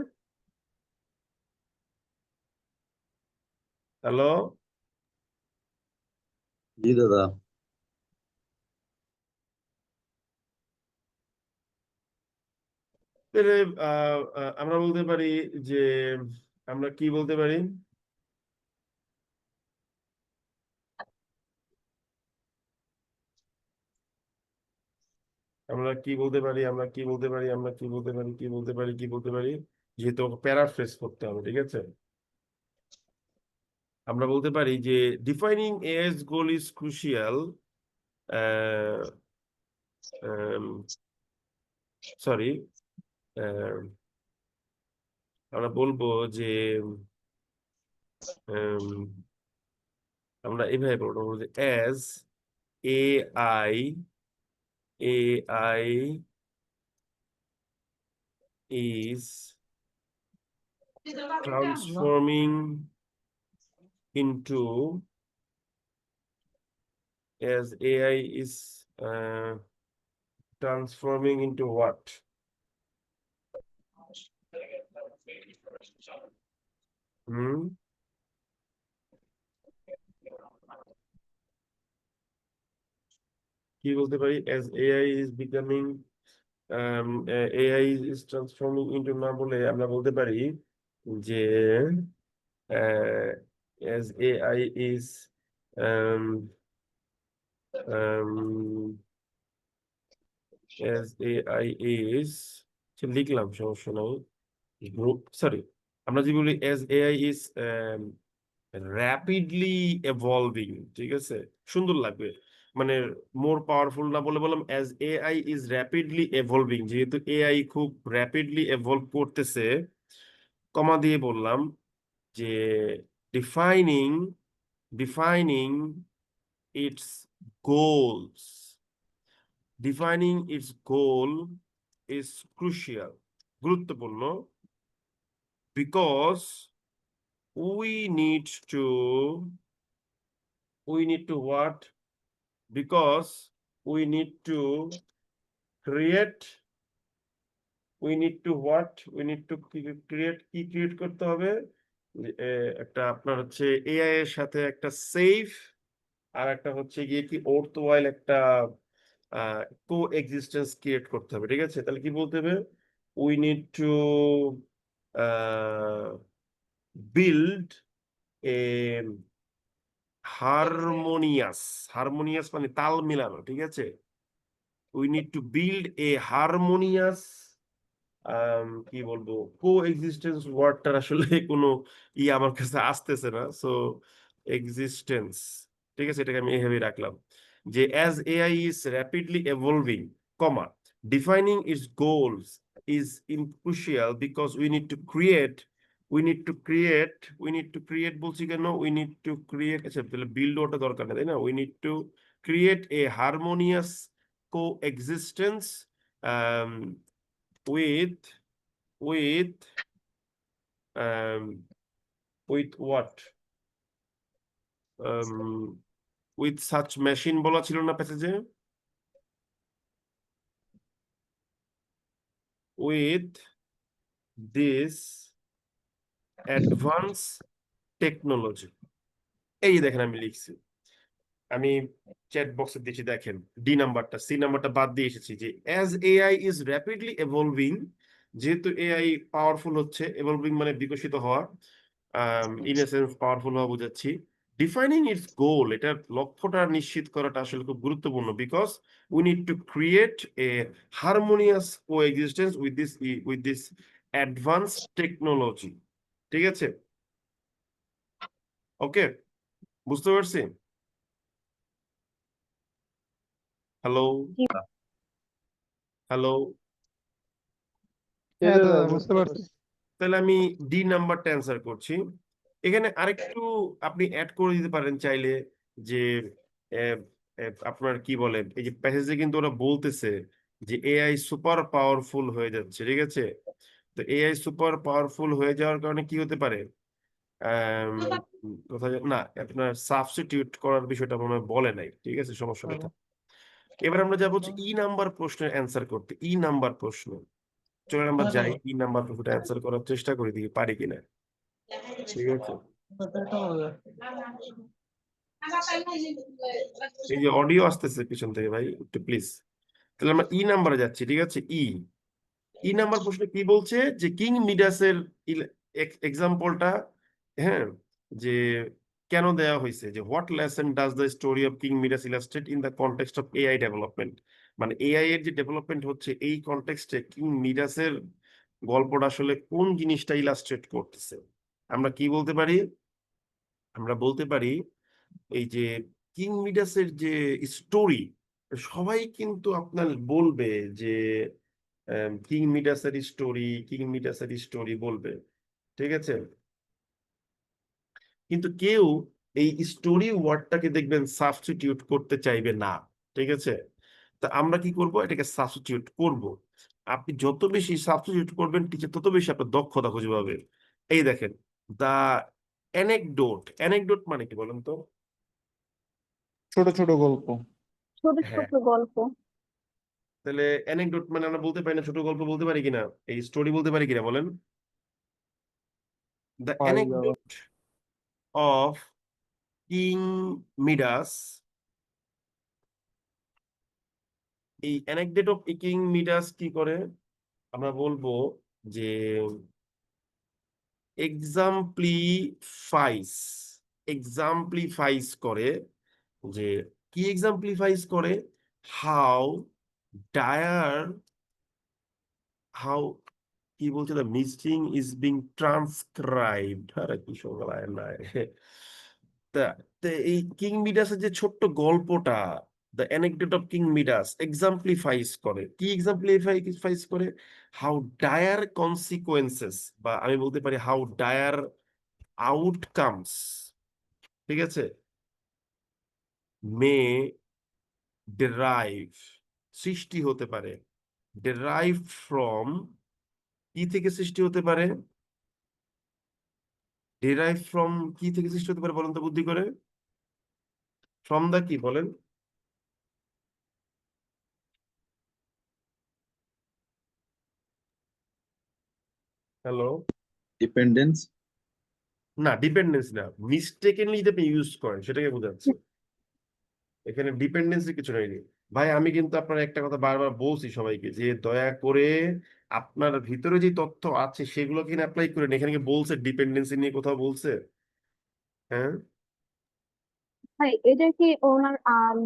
হ্যালো, জি দাদা। তাহলে আমরা বলতে পারি যে আমরা কি বলতে পারি, আমরা কি বলতে পারি, আমরা কি বলতে পারি, আমরা কি বলতে পারি, কি বলতে পারি, কি বলতে পারি, যেহেতু প্যারাফ্রেজ করতে হবে, ঠিক আছে, আমরা বলতে পারি যে defining as goal is crucial, sorry, আমরা বলবো যে আমরা এইভাবে বলবো যে as AI is transforming into as AI is transforming into what? কি বলতে পারি? As AI is becoming AI is transforming into, না বলে আমরা বলতে পারি যে as AI is as AI is লিখলাম, সমস্যা নাই, সরি, আমরা যে বলি as AI is rapidly evolving, ঠিক আছে, সুন্দর লাগবে, মানে মোর পাওয়ারফুল না বলে বললাম as AI is rapidly evolving, যেহেতু AI খুব র্যাপিডলি এভলভ করতেছে, কমা দিয়ে বললাম যে defining its goals, defining its goal is crucial, গুরুত্বপূর্ণ, because we need to what? Because we need to create, we need to what? We need to create, কি create করতে হবে? একটা আপনার হচ্ছে এআই এর সাথে একটা সেফ, আর একটা হচ্ছে গিয়ে কি ওর্থওয়াইল একটা কো এক্সিস্টেন্স ক্রিয়েট করতে হবে, ঠিক আছে, তাহলে কি বলতে হবে? We need to build a harmonious মানে তাল মিলানো, ঠিক আছে, we need to build a harmonious, কি বলবো, কো এক্সিস্টেন্স ওয়ার্ডটার আসলে কোনো আমার কাছে আসতেছে না, সো এক্সিস্টেন্স, ঠিক আছে, এটাকে আমি এইভাবে রাখলাম যে as AI is rapidly evolving, comma, defining its goals is crucial because we need to create বলছি কেন, we need to create, আচ্ছা তাহলে বিল্ড ওটা দরকার নেই, তাই না, we need to create a harmonious coexistence with what? With such machine বলা ছিল না প্যাসেজে, with this advanced technology, এই দেখেন আমি লিখছি, আমি চ্যাট বক্সে দিয়েছি, দেখেন ডি নাম্বারটা, সি নাম্বারটা বাদ দিয়ে এসেছি যে as AI is rapidly evolving, যেহেতু এআই পাওয়ারফুল হচ্ছে, এভলভিং মানে বিকশিত হওয়া, ইন এ সেন্স পাওয়ারফুল হওয়া বোঝাচ্ছি, ডিফাইনিং ইটস গোল, এটার লক্ষ্যটা নিশ্চিত করাটা আসলে খুব গুরুত্বপূর্ণ, because we need to create a harmonious coexistence with this advance technology, ঠিক আছে, ওকে, বুঝতে পারছি? হ্যালো, হ্যালো, হ্যাঁ দাদা, বুঝতে পারছি। তাহলে আমি ডি নাম্বারটা অ্যান্সার করছি। এখানে আরেকটু আপনি অ্যাড করে দিতে পারেন চাইলে, যে আপনার কি বলে এই যে প্যাসেজে কিন্তু ওরা বলতেছে যে এআই সুপার পাওয়ারফুল হয়ে যাচ্ছে, ঠিক আছে? তো এআই সুপার পাওয়ারফুল হয়ে যাওয়ার কারণে কি হতে পারে? কোথায় না, আপনার সাবস্টিটিউট করার বিষয়টা মনে হয় বলে নাই, ঠিক আছে, সমস্যা নেই। এবার আমরা যাবো হচ্ছে ই নাম্বার প্রশ্নের অ্যান্সার করতে। ই নাম্বার প্রশ্ন, চলেন আমরা যাই ই নাম্বার প্রশ্নটা অ্যান্সার করার চেষ্টা করি, দেখি পারি কিনা, ঠিক আছে? এই যে অডিও আসতেছে পিছন থেকে ভাই, একটু প্লিজ। তাহলে আমরা ই নাম্বারে যাচ্ছি, ঠিক আছে? ই নাম্বার প্রশ্নে কি বলছে যে কিং মিডাসের এক্সাম্পলটা, হ্যাঁ, যে কেন দেওয়া হয়েছে, যে what lesson does the story of king Midas illustrate in the context of AI development, মানে এআই এর যে ডেভেলপমেন্ট হচ্ছে এই কনটেক্সটে কিং মিডাসের গল্পটা আসলে কোন জিনিসটা ইলাস্ট্রেট করতেছে। আমরা কি বলতে পারি? আমরা বলতে পারি এই যে কিং মিডাসের যে স্টোরি, সবাই কিন্তু আপনার বলবে যে কিং মিডাসের স্টোরি বলবে, ঠিক আছে? কিন্তু কেউ এই স্টোরি ওয়ার্ডটাকে দেখবেন সাবস্টিটিউট করতে চাইবে না, ঠিক আছে? তা আমরা কি করব, এটাকে সাবস্টিটিউট করব। আপনি যত বেশি সাবস্টিটিউট করবেন টিচার তত বেশি আপনার দক্ষতা খুঁজে পাবে। এই দেখেন, দা অ্যানেকডোট মানে কি বলেন তো? ছোট ছোট গল্প। ছোট হ্যাঁ, ছোট গল্প। তাহলে অ্যানেকডোট মানে আমরা বলতে পারি না ছোট গল্প বলতে পারি কিনা, এই স্টোরি বলতে পারি কিনা বলেন? দ্য পারি দাদা। অ্যানেকডোট অফ কিং মিডাস, এই অ্যানেকডোট অফ কিং মিডাস কি করে? আমরা বলবো যে এক্সাম্পলিফাইস, করে, যে কি এক্সাম্পলিফাইস করে? হাউ ডায়ার, হাউ, কি বলছে, দ্য মিসিং ইজ বিং ট্রান্সক্রাইবড, আরে কি সংজ্ঞা নাই। তা তা এই কিং মিডাসের যে ছোট্ট গল্পটা, the anecdote of king Midas exemplifies করে, কি এক্সাম্পলিফাইস করে? হাউ ডায়ার কনসিকোয়েন্সেস, বা আমি বলতে পারি হাউ ডায়ার আউটকামস, ঠিক আছে, মে ডেরাইভ, সৃষ্টি হতে পারে, ডেরাইভ ফ্রম, কি থেকে সৃষ্টি হতে পারে? ডেরাইভ ফ্রম কি থেকে সৃষ্টি হতে পারে বলেন তো বুদ্ধি করে? ফ্রম দা কি বলেন? হ্যালো? ডিপেন্ডেন্স। না, ডিপেন্ডেন্স না, মিস্টেকেনলি যদি আপনি ইউজ করেন সেটাকে বোঝাচ্ছে। এখানে ডিপেন্ডেন্সি কিছু নেই ভাই। আমি কিন্তু আপনার একটা কথা বারবার বলছি সবাইকে, যে দয়া করে আপনার ভিতরে যে তথ্য আছে সেগুলো কিনা অ্যাপ্লাই করেন। এখানে কি বলছে ডিপেন্ডেন্সি নিয়ে কোথাও বলছে? হ্যাঁ, ভাই এটা কি ওনার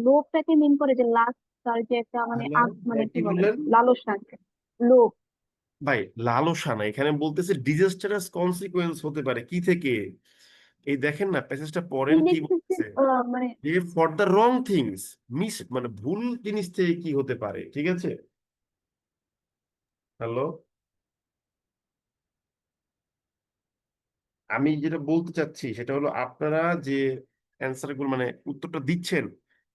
লোভটাকে মিন করে, যে লাস্ট তার যে একটা মানে হ্যালো, মানে কি কি বলে, বললেন লালসা, লোভ। ভাই? লালসা না, এখানে বলতেছে ডিজাস্টারাস কনসিকুয়েন্স হতে পারে কি থেকে। এই দেখেন না, প্যাসেজটা কি পড়েন কি লিখতেছে বলতেছে, মানে যে ফর দ্য রং থিংস, মানে ভুল জিনিস থেকে কি হতে পারে, ঠিক আছে? হ্যালো, আমি যেটা বলতে চাচ্ছি সেটা হলো আপনারা যে অ্যান্সার গুলো মানে উত্তরটা দিচ্ছেন,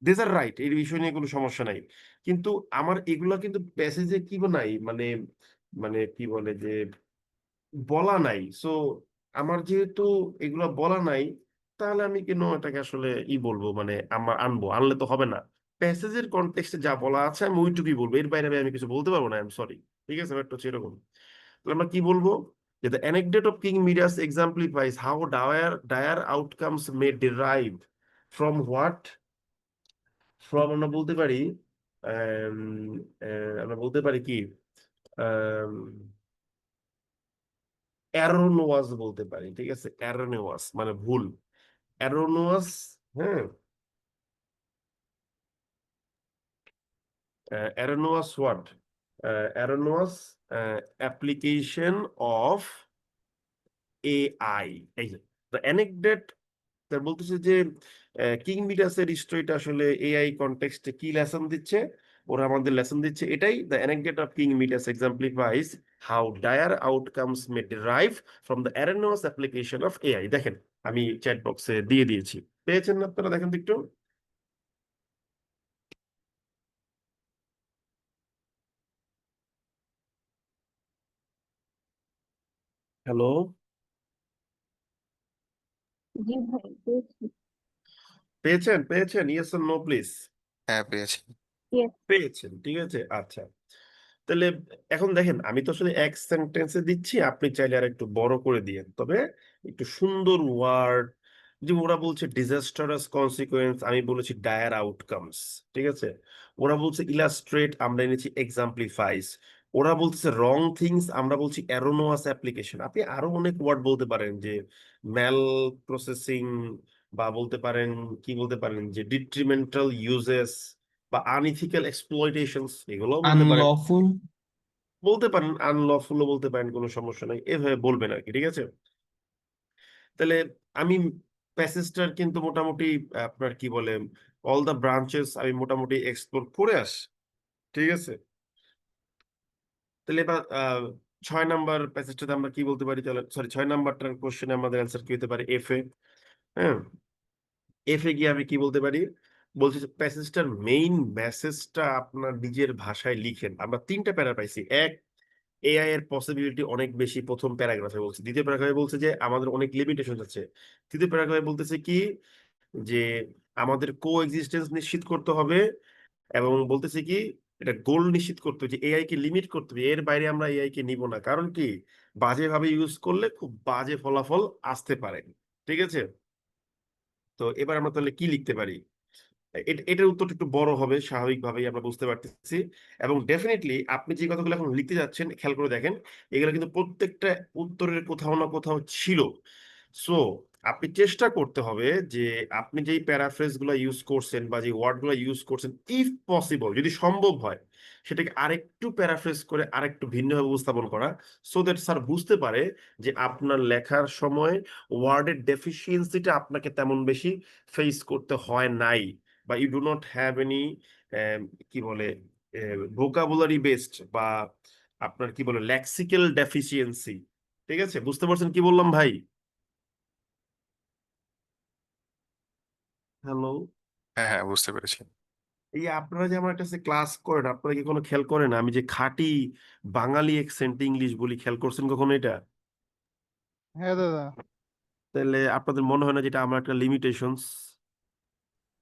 দিস আর রাইট, এই বিষয় নিয়ে কোনো সমস্যা নাই। কিন্তু আমার এগুলা কিন্তু প্যাসেজে কি নাই, মানে মানে কি বলে যে বলা নাই। সো আমার যেহেতু এগুলা বলা নাই, তাহলে আমি কেন এটাকে আসলে বলবো, মানে আমার আনলে তো হবে না। প্যাসেজের কনটেক্সটে যা বলা আছে আমি ওইটুকুই বলবো, এর বাইরে আমি কিছু বলতে পারবো না, আই এম সরি, ঠিক আছে? ব্যাপারটা হচ্ছে এরকম। তাহলে আমরা কি বলবো, যে the anecdote of King Midas exemplifies how dire outcomes may derive from what, from আমরা বলতে পারি আম, আমরা বলতে পারি কি অ্যারোনোয়াস বলতে পারি, ঠিক আছে? অ্যারোনোয়াস মানে ভুল, অ্যারোনোয়াস, হ্যাঁ, অ্যারোনোয়াস হোয়াট, অ্যারোনোয়াস অ্যাপ্লিকেশন অফ এআই। এই যে দ্য অ্যানেকডোট, তার বলতেছে যে কিং মিডাসের স্টোরিটা আসলে এআই কনটেক্সটে কি লেসন দিচ্ছে, ওরা আমাদের লেসন দিচ্ছে এটাই। The anecdote of king Midas exemplifies how dire outcomes may derive from the erroneous application of AI. দেখেন আমি চ্যাট বক্সে দিয়ে দিয়েছি, পেয়েছেন না আপনারা? দেখেন তো একটু। হ্যালো, জি ভাই, পেয়েছি। পেয়েছেন ইয়েস অর নো প্লিজ? হ্যাঁ পেয়েছি। Yes. পেয়েছেন, ঠিক আছে, আচ্ছা। তাহলে এখন দেখেন, আমি তো আসলে এক সেন্টেন্সে দিচ্ছি, আপনি চাইলে আর একটু বড় করে দিয়েন, তবে একটু সুন্দর ওয়ার্ড। যে ওরা বলছে ডিজাস্টারাস কনসিকুয়েন্স, আমি বলেছি ডায়ার আউটকামস, ঠিক আছে। ওরা বলছে ইলাস্ট্রেট, আমরা এনেছি এক্সাম্পলিফাইস। ওরা বলতেছে রং থিংস, আমরা বলছি এরোনোয়াস অ্যাপ্লিকেশন। আপনি আরো অনেক ওয়ার্ড বলতে পারেন, যে ম্যাল প্রসেসিং, বা বলতে পারেন, কি বলতে পারেন, যে ডিট্রিমেন্টাল ইউজেস বা আনইথিক্যাল এক্সপ্লয়টেশনস, এগুলো বলতে পারেন। আনলফুল। বলতে পারেন আনলফুলও বলতে পারেন, কোনো সমস্যা নাই, এভাবে বলবেন আর কি, ঠিক আছে। তাহলে আমি প্যাসেজটার কিন্তু মোটামুটি আপনার কি বলে অল দা ব্রাঞ্চেস আমি মোটামুটি এক্সপ্লোর করে আসি, ঠিক আছে। তাহলে এবার 6 নাম্বার প্যাসেজটাতে আমরা কি বলতে পারি, তাহলে সরি 6 নাম্বারটার কোশ্চেনে আমাদের অ্যান্সার কি হতে পারে, এফ এ। হ্যাঁ, এফ এ গিয়ে আমি কি বলতে পারি, বলছি প্যাসেজটার মেইন মেসেজটা আপনার নিজের ভাষায় লিখেন। আমরা 3টা প্যারা পাইছি। এক, এআই এর পসিবিলিটি অনেক বেশি, প্রথম প্যারাগ্রাফে বলছে। দ্বিতীয় প্যারাগ্রাফে বলছে যে আমাদের অনেক লিমিটেশন আছে। তৃতীয় প্যারাগ্রাফে বলতেছে কি, যে আমাদের কো এক্সিস্টেন্স নিশ্চিত করতে হবে, এবং বলতেছে কি এটা গোল নিশ্চিত করতে হবে, যে এআই কে লিমিট করতে হবে, এর বাইরে আমরা এআই কে নিব না। কারণ কি, বাজে ভাবে ইউজ করলে খুব বাজে ফলাফল আসতে পারে, ঠিক আছে। তো এবার আমরা তাহলে কি লিখতে পারি, এটার উত্তরটা একটু বড় হবে স্বাভাবিকভাবেই, আমরা বুঝতে পারতেছি। এবং ডেফিনেটলি আপনি যে কথাগুলো এখন লিখতে যাচ্ছেন, খেয়াল করে দেখেন, এগুলো কিন্তু প্রত্যেকটা উত্তরের কোথাও না কোথাও ছিল। সো আপনি চেষ্টা করতে হবে যে আপনি যেই প্যারাফ্রেজ গুলো ইউজ করছেন বা যে ওয়ার্ড গুলো ইউজ করছেন, ইফ পসিবল, যদি সম্ভব হয়, সেটাকে আরেকটু প্যারাফ্রেজ করে আরেকটু ভিন্নভাবে উপস্থাপন করা, সো দ্যাট স্যার বুঝতে পারে যে আপনার লেখার সময় ওয়ার্ডের ডেফিসিয়েন্সিটা আপনাকে তেমন বেশি ফেস করতে হয় নাই, বা you do not have any কি বলে ভোকাবুলারি বেসড, বা আপনার কি বলে লেক্সিক্যাল ডেফিসিয়েন্সি। ঠিক আছে, বুঝতে পারছেন কি বললাম ভাই? হ্যালো, হ্যাঁ হ্যাঁ বুঝতে পেরেছি। এই আপনারা যে আমার কাছে ক্লাস করেন, আপনারা কি কোনো খেয়াল করেন আমি যে খাঁটি বাঙালি অ্যাকসেন্ট ইংলিশ বলি, খেয়াল করছেন কখনো এটা? হ্যাঁ দাদা। তাহলে আপনাদের মনে হয় না যেটা আমার একটা লিমিটেশনস?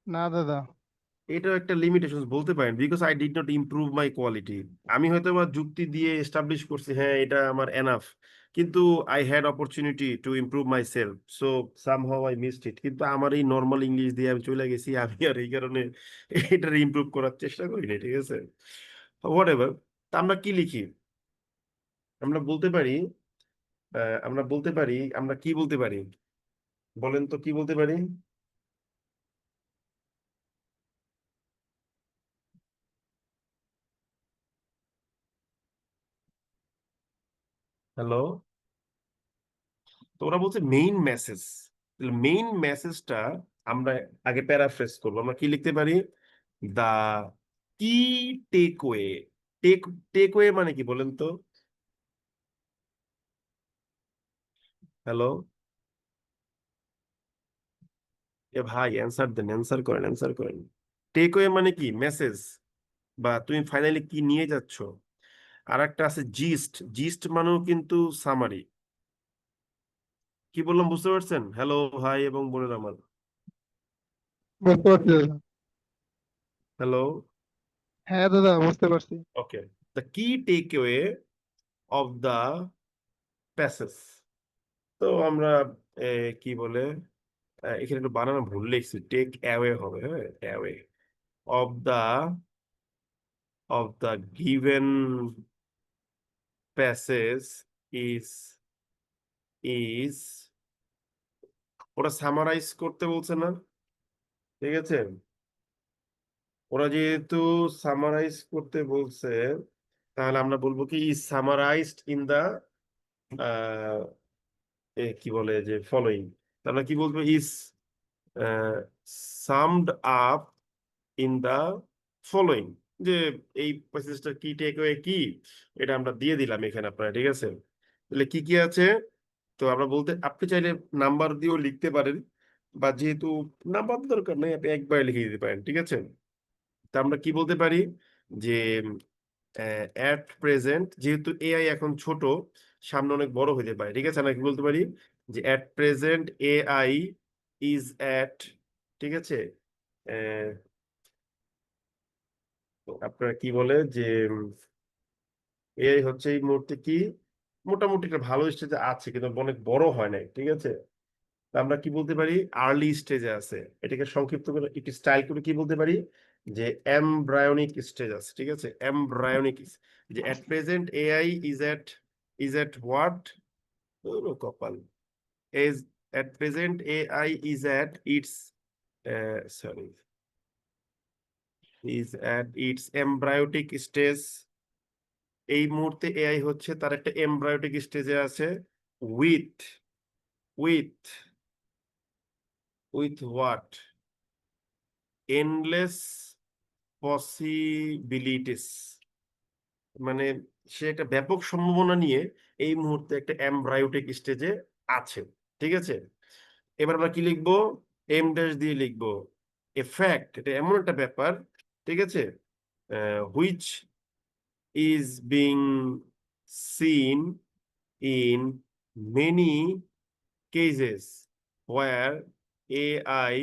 না দাদা। এটাও একটা লিমিটেশনস বলতে পারেন, because I did not improve my quality. আমি হয়তো বা যুক্তি দিয়ে এস্টাবলিশ করছি, হ্যাঁ এটা আমার এনাফ, কিন্তু I had opportunity to improve my self, so somehow I missed it. কিন্তু আমার এই নর্মাল ইংলিশ দিয়ে আমি চলে গেছি, আমি আর এই কারণে এটার ইমপ্রুভ করার চেষ্টা করিনি, ঠিক আছে। হোয়াট এভার, তা আমরা কি লিখি, আমরা বলতে পারি, আমরা কি বলতে পারি, বলেন তো কি বলতে পারি? হ্যালো, তো ওরা বলছে মেইন মেসেজ। মেইন মেসেজটা আমরা আগে প্যারাফ্রেজ করবো, আমরা কি লিখতে পারি, দা কি টেকওয়ে। টেক টেকওয়ে মানে কি বলেন তো? হ্যালো, এ ভাই অ্যান্সার দেন, অ্যান্সার করেন। টেকওয়ে মানে কি, মেসেজ, বা তুমি ফাইনালি কি নিয়ে যাচ্ছ। আর একটা আছে জিস্ট, জিস্ট মানেও কিন্তু সামারি। কি বললাম বুঝতে পারছেন? হ্যালো ভাই এবং বোনের আমার, বুঝতে পারছি দাদা। হ্যালো। হ্যাঁ দাদা, বুঝতে পারছি। ওকে, দ্য কি টেকওয়ে অফ দ্য প্যাসেজ। তো আমরা কি বলে, এখানে একটু বানানো ভুল লিখছি, টেক অ্যাওয়ে হবে, হ্যাঁ away of the given passage is is ওরা সামারাইজ করতে বলছে না, ঠিক আছে। ওরা যেহেতু সামারাইজ করতে বলছে, তাহলে আমরা বলবো কি ইজ সামারাইজড ইন দা কি বলে যে ফলোইং। তাহলে কি বলবো, is summed up in the following, যে এই প্যাসেজটা কি টেকওয়ে কি, এটা আমরা দিয়ে দিলাম এখানে আপনারা, ঠিক আছে। তাহলে কি কি আছে, তো আমরা বলতে, আপনি চাইলে নাম্বার দিয়েও লিখতে পারেন, বা যেহেতু নাম্বার দরকার নেই, আপনি একবার লিখে দিতে পারেন, ঠিক আছে। তা আমরা কি বলতে পারি, যে অ্যাট প্রেজেন্ট, যেহেতু এআই এখন ছোট, সামনে অনেক বড় হতে পারে, ঠিক আছে? আমরা কি বলতে পারি যে at present AI is at, ঠিক আছে, আপনারা কি বলে যে এআই হচ্ছে এই মুহূর্তে কি মোটামুটি একটা ভালো স্টেজে আছে কিন্তু অনেক বড় হয় নাই, ঠিক আছে? তা আমরা কি বলতে পারি আর্লি স্টেজে আছে, এটাকে সংক্ষিপ্ত করে একটু স্টাইল করে কি বলতে পারি যে এমব্রায়োনিক স্টেজ আছে, ঠিক আছে? এমব্রায়োনিক, যে at present AI is at what কপাল is at present AI is at its sorry is at its embryonic stage। এই মুহূর্তে এআই হচ্ছে তার একটা এমব্রায়োটিক স্টেজে আছে with with with what endless possibilities, মানে সে একটা ব্যাপক সম্ভাবনা নিয়ে এই মুহূর্তে একটা এমব্রায়োটিক স্টেজে আছে, ঠিক আছে? এবার আমরা কি লিখবো এম ড্যাশ দিয়ে লিখবো এ ফ্যাক্ট, এটা এমন একটা ব্যাপার, ঠিক আছে, which is being seen in many cases where AI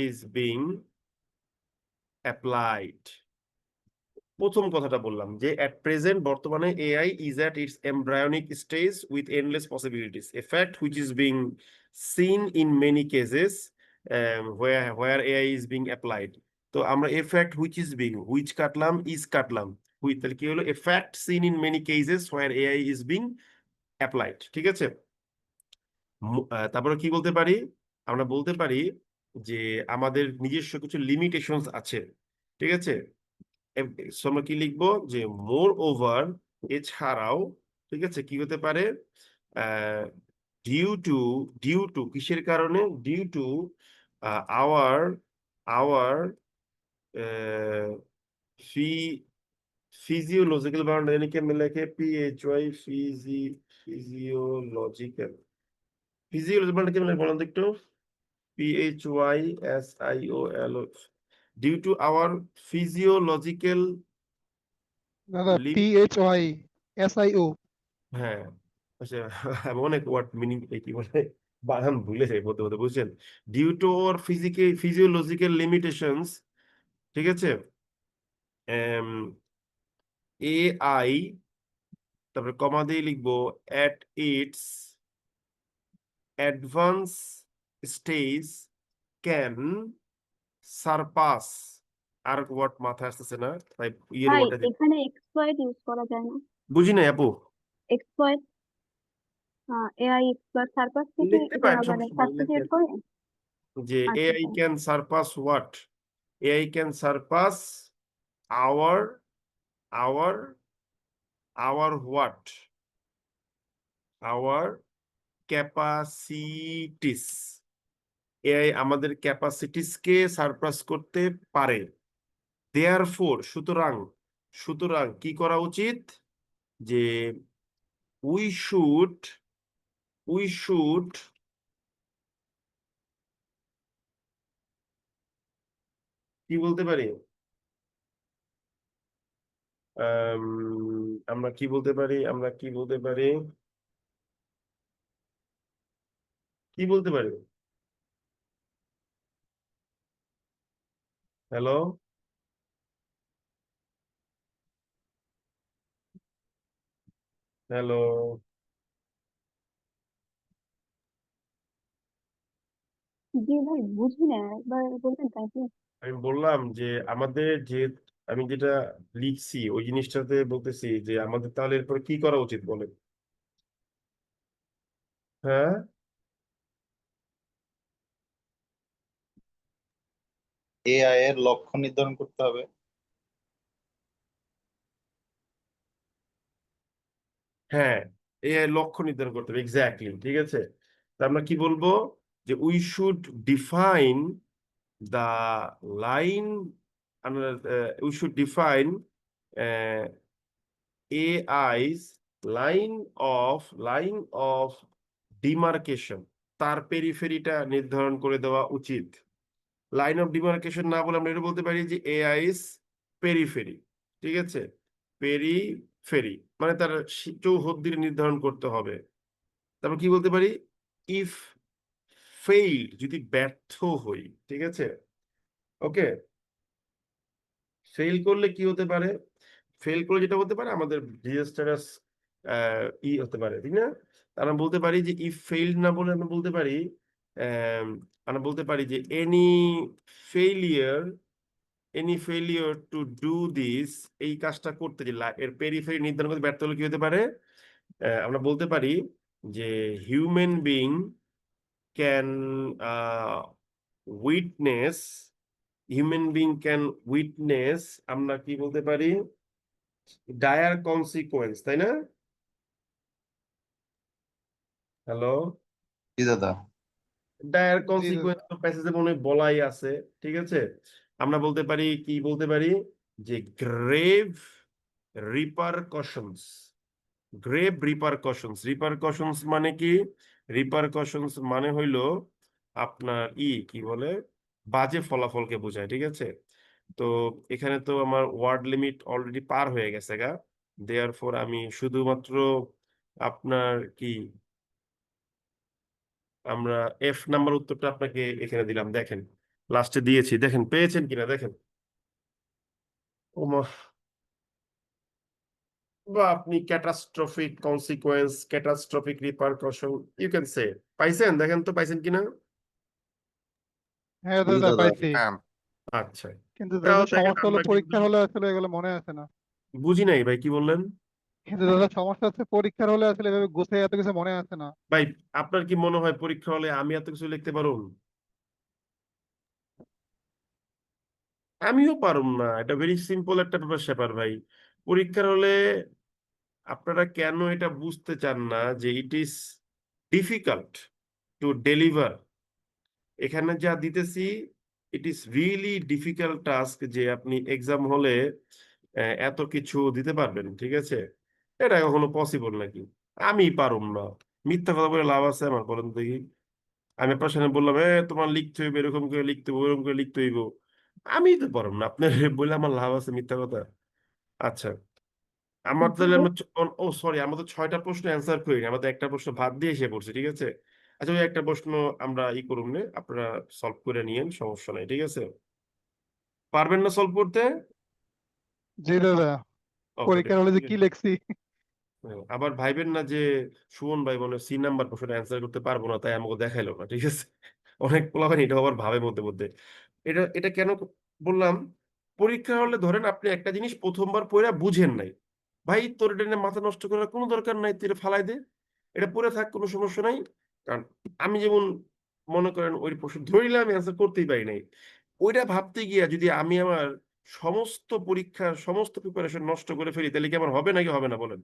is being applied. প্রথম কথাটা বললাম যে অ্যাট প্রেজেন্ট বর্তমানে AI is at it's embryonic stays with endless possibilities, A fact which is being seen in many cases where AI is being applied. তো আমরা এ fact which is being, which কাটলাম, is কাটলাম, which, তাহলে কি হলো এ fact seen in many cases where AI is being applied, ঠিক আছে? তারপরে কি বলতে পারি, আমরা বলতে পারি যে আমাদের নিজস্ব কিছু লিমিটেশনস আছে, ঠিক আছে? আমরা কি লিখবো যে মোর ওভার, এছাড়াও, ঠিক আছে, কি হতে পারে ডিউ টু কিসের কারণে, due to our our physiological বানান কেমন লেখে PHY ফিজিওলজিক্যাল, ফিজিওলজি বানান কেমন লেখে বলেন তো একটু, PHYSIOL, due to our physiological, দাদা PHYSIO। হ্যাঁ আচ্ছা আমি অনেক ওয়ার্ড মিনিং কি বলে বানান ভুলে যাই বলতে বলতে, বুঝছেন? ডিউ টু ওর ফিজিওলজিক্যাল লিমিটেশনস, ঠিক আছে, এআই, তারপরে কমা দিয়ে লিখবো at its advance stage can surpass, আর ওয়ার্ড মাথায় আসতেছে না তাই ইয়ের ভাই ওয়ার্ডটা এখানে এক্সপ্লয়েট ইউজ করা যায় না? বুঝি নাই আপু। এক্সপ্লয়েট, এআই এক্সপ্লয়েট সার্পাস থেকে লিখতে এটা পারেন মানে সমস্যা নেই, সাবস্টিটিউট লিখেন করে। যে আচ্ছা AI can surpass what? AI can surpass our our our what? Our capacities. AI আমাদের ক্যাপাসিটিস কে সারপাস করতে পারে। Therefore, সুতরাং কি করা উচিত যে we should কি বলতে পারি, আমরা কি বলতে পারি, কি বলতে পারি, হ্যালো হ্যালো জি ভাই বুঝি না, একবার বলবেন তাই কি? আমি বললাম যে আমাদের যে আমি যেটা লিখছি ওই জিনিসটাতে বলতেছি যে আমাদের তাহলে এরপরে কি করা উচিত বলেন? হ্যাঁ এআই এর লক্ষ্য নির্ধারণ করতে হবে। হ্যাঁ এআই লক্ষ্য নির্ধারণ করতে হবে, এক্স্যাক্টলি, ঠিক আছে? তা আমরা কি বলবো যে we should define the line, we should define AI's line of demarcation, তার পেরিফেরিটা নির্ধারণ করে দেওয়া উচিত। লাইন অফ ডিমার্কেশন না বলে আমরা এটা বলতে পারি যে এআই's পেরিফেরি, ঠিক আছে, ফেরি, মানে তার চৌহদ্দির নির্ধারণ করতে হবে। তারপর কি বলতে পারি, ইফ ফেইল্ড, যদি ব্যর্থ হই, ঠিক আছে, ওকে। ফেল করলে কি হতে পারে, ফেল করলে যেটা হতে পারে আমাদের ডিজাস্টারাস হতে পারে, ঠিক না? আমরা বলতে পারি যে ইফ ফেইল্ড না বলে আমরা বলতে পারি আমরা বলতে পারি যে any failure to do this, এই কাজটা করতে যে এর পেরিফেরি নির্ধারণ করতে ব্যর্থ হলে কি হতে পারে, আমরা বলতে পারি যে হিউম্যান বিং ক্যান উইটনেস আমরা কি বলতে পারি, ডায়ার কনসিকোয়েন্স, তাই না? হ্যালো, জি দাদা। ডায়ার জি দাদা। কনসিকোয়েন্স তো প্যাসেজে মনে হয় বলাই আছে, ঠিক আছে। আমরা বলতে পারি, কি বলতে পারি, যে গ্রেভ রিপারকশনস। রিপারকশনস মানে কি, রিপারকশনস মানে হইলো আপনার কি বলে, বাজে ফলাফলকে বোঝায়, ঠিক আছে। তো এখানে তো আমার ওয়ার্ড লিমিট অলরেডি পার হয়ে গেছে গা, দেয়ারফর আমি শুধুমাত্র আপনার কি, আমরা এফ নাম্বার উত্তরটা আপনাকে এখানে দিলাম, দেখেন লাস্টে দিয়েছি, দেখেন পেয়েছেন কিনা দেখেন। ওমা, বা আপনি catastrophic consequence, catastrophic repercussion, you can say, পাইছেন, দেখেন তো পাইছেন কিনা। হ্যাঁ জি দাদা দাদা। পাইছি, হ্যাঁ, আচ্ছা, কিন্তু তাও দাদা দেখেন সমস্যা হলো আমরা কিন্তু, পরীক্ষার হলে আসলে এগুলো মনে আসে না। বুঝি নাই ভাই, কি বললেন? কিন্তু দাদা সমস্যা হচ্ছে পরীক্ষার হলে আসলে এভাবে গুছিয়ে এত কিছু মনে আসে না। ভাই আপনার কি মনে হয় পরীক্ষা হলে আমি এত কিছু লিখতে পারুম? আমিও পারুম না, এটা ভেরি সিম্পল একটা ব্যাপার স্যাপার ভাই। পরীক্ষার হলে আপনারা কেন এটা বুঝতে চান না যে it is difficult to deliver, এখানে যা দিতেছি it is really difficult task, যে আপনি এক্সাম হলে এত কিছু দিতে পারবেন, ঠিক আছে। এটা কখনো পসিবল নাকি? আমি পারুম না, মিথ্যা কথা বলে লাভ আছে আমার, বলেন দেখি। আমি আপনার সামনে বললাম তোমার লিখতে হইবে, এরকম করে লিখতে হইব, এরকম করে লিখতে হইব, আমি তো পারুম না, আপনার বললে আমার লাভ আছে মিথ্যা কথা? আচ্ছা, আমার তাহলে যাই আমরা হোক, ও সরি, আমাদের 6টা প্রশ্ন অ্যান্সার করিনি, আমাদের একটা প্রশ্ন বাদ দিয়ে এসে পড়ছে, ঠিক আছে। আচ্ছা, ওই একটা প্রশ্ন আমরা করুন না, আপনারা সলভ করে নিয়েন, সমস্যা নাই, ঠিক আছে। পারবেন না সলভ করতে? জি দাদা, ওকে, পরীক্ষার হলে যে ঠিক কি আছে। লিখছি। আবার ভাইবেন না যে সুমন ভাই মনে সি নাম্বার প্রশ্নটা অ্যান্সার করতে পারবো না, তাই আমাকে দেখাইলো না, ঠিক আছে। অনেক পোলাপান এটা আবার ভাবে মধ্যে মধ্যে। এটা এটা কেন বললাম, পরীক্ষা হলে ধরেন আপনি একটা জিনিস প্রথমবার পড়া বুঝেন নাই, ভাই তোর এটা নিয়ে মাথা নষ্ট করার কোনো দরকার নাই, তুই এটা ফালাই দে, এটা পড়ে থাক, কোনো সমস্যা নাই। কারণ আমি যেমন মনে করেন ওই প্রশ্ন ধরিলে আমি অ্যান্সার করতেই পারি নাই, ওইটা ভাবতে গিয়া যদি আমি আমার সমস্ত পরীক্ষার সমস্ত প্রিপারেশন নষ্ট করে ফেলি, তাহলে কি আমার হবে নাকি হবে না বলেন?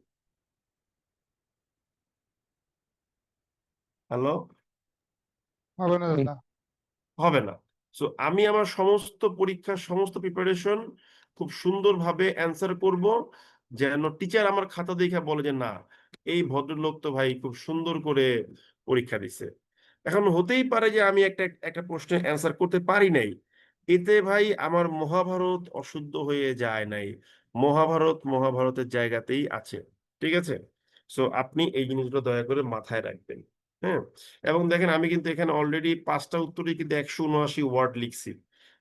হ্যালো, হবে না দাদা। হবে না। সো আমি আমার সমস্ত পরীক্ষার সমস্ত প্রিপারেশন খুব সুন্দরভাবে অ্যান্সার করব, যেন টিচার আমার খাতা দেখে বলে যে না, এই ভদ্রলোক তো ভাই খুব সুন্দর করে পরীক্ষা দিছে। এখন হতেই পারে যে আমি একটা একটা প্রশ্নের অ্যান্সার করতে পারি নাই, এতে ভাই আমার মহাভারত অশুদ্ধ হয়ে যায় নাই, মহাভারতের জায়গাতেই আছে, ঠিক আছে। সো আপনি এই জিনিসগুলো দয়া করে মাথায় রাখবেন। হ্যাঁ, এবং দেখেন আমি কিন্তু এখানে অলরেডি 5টা উত্তরে কিন্তু 179 ওয়ার্ড লিখছি।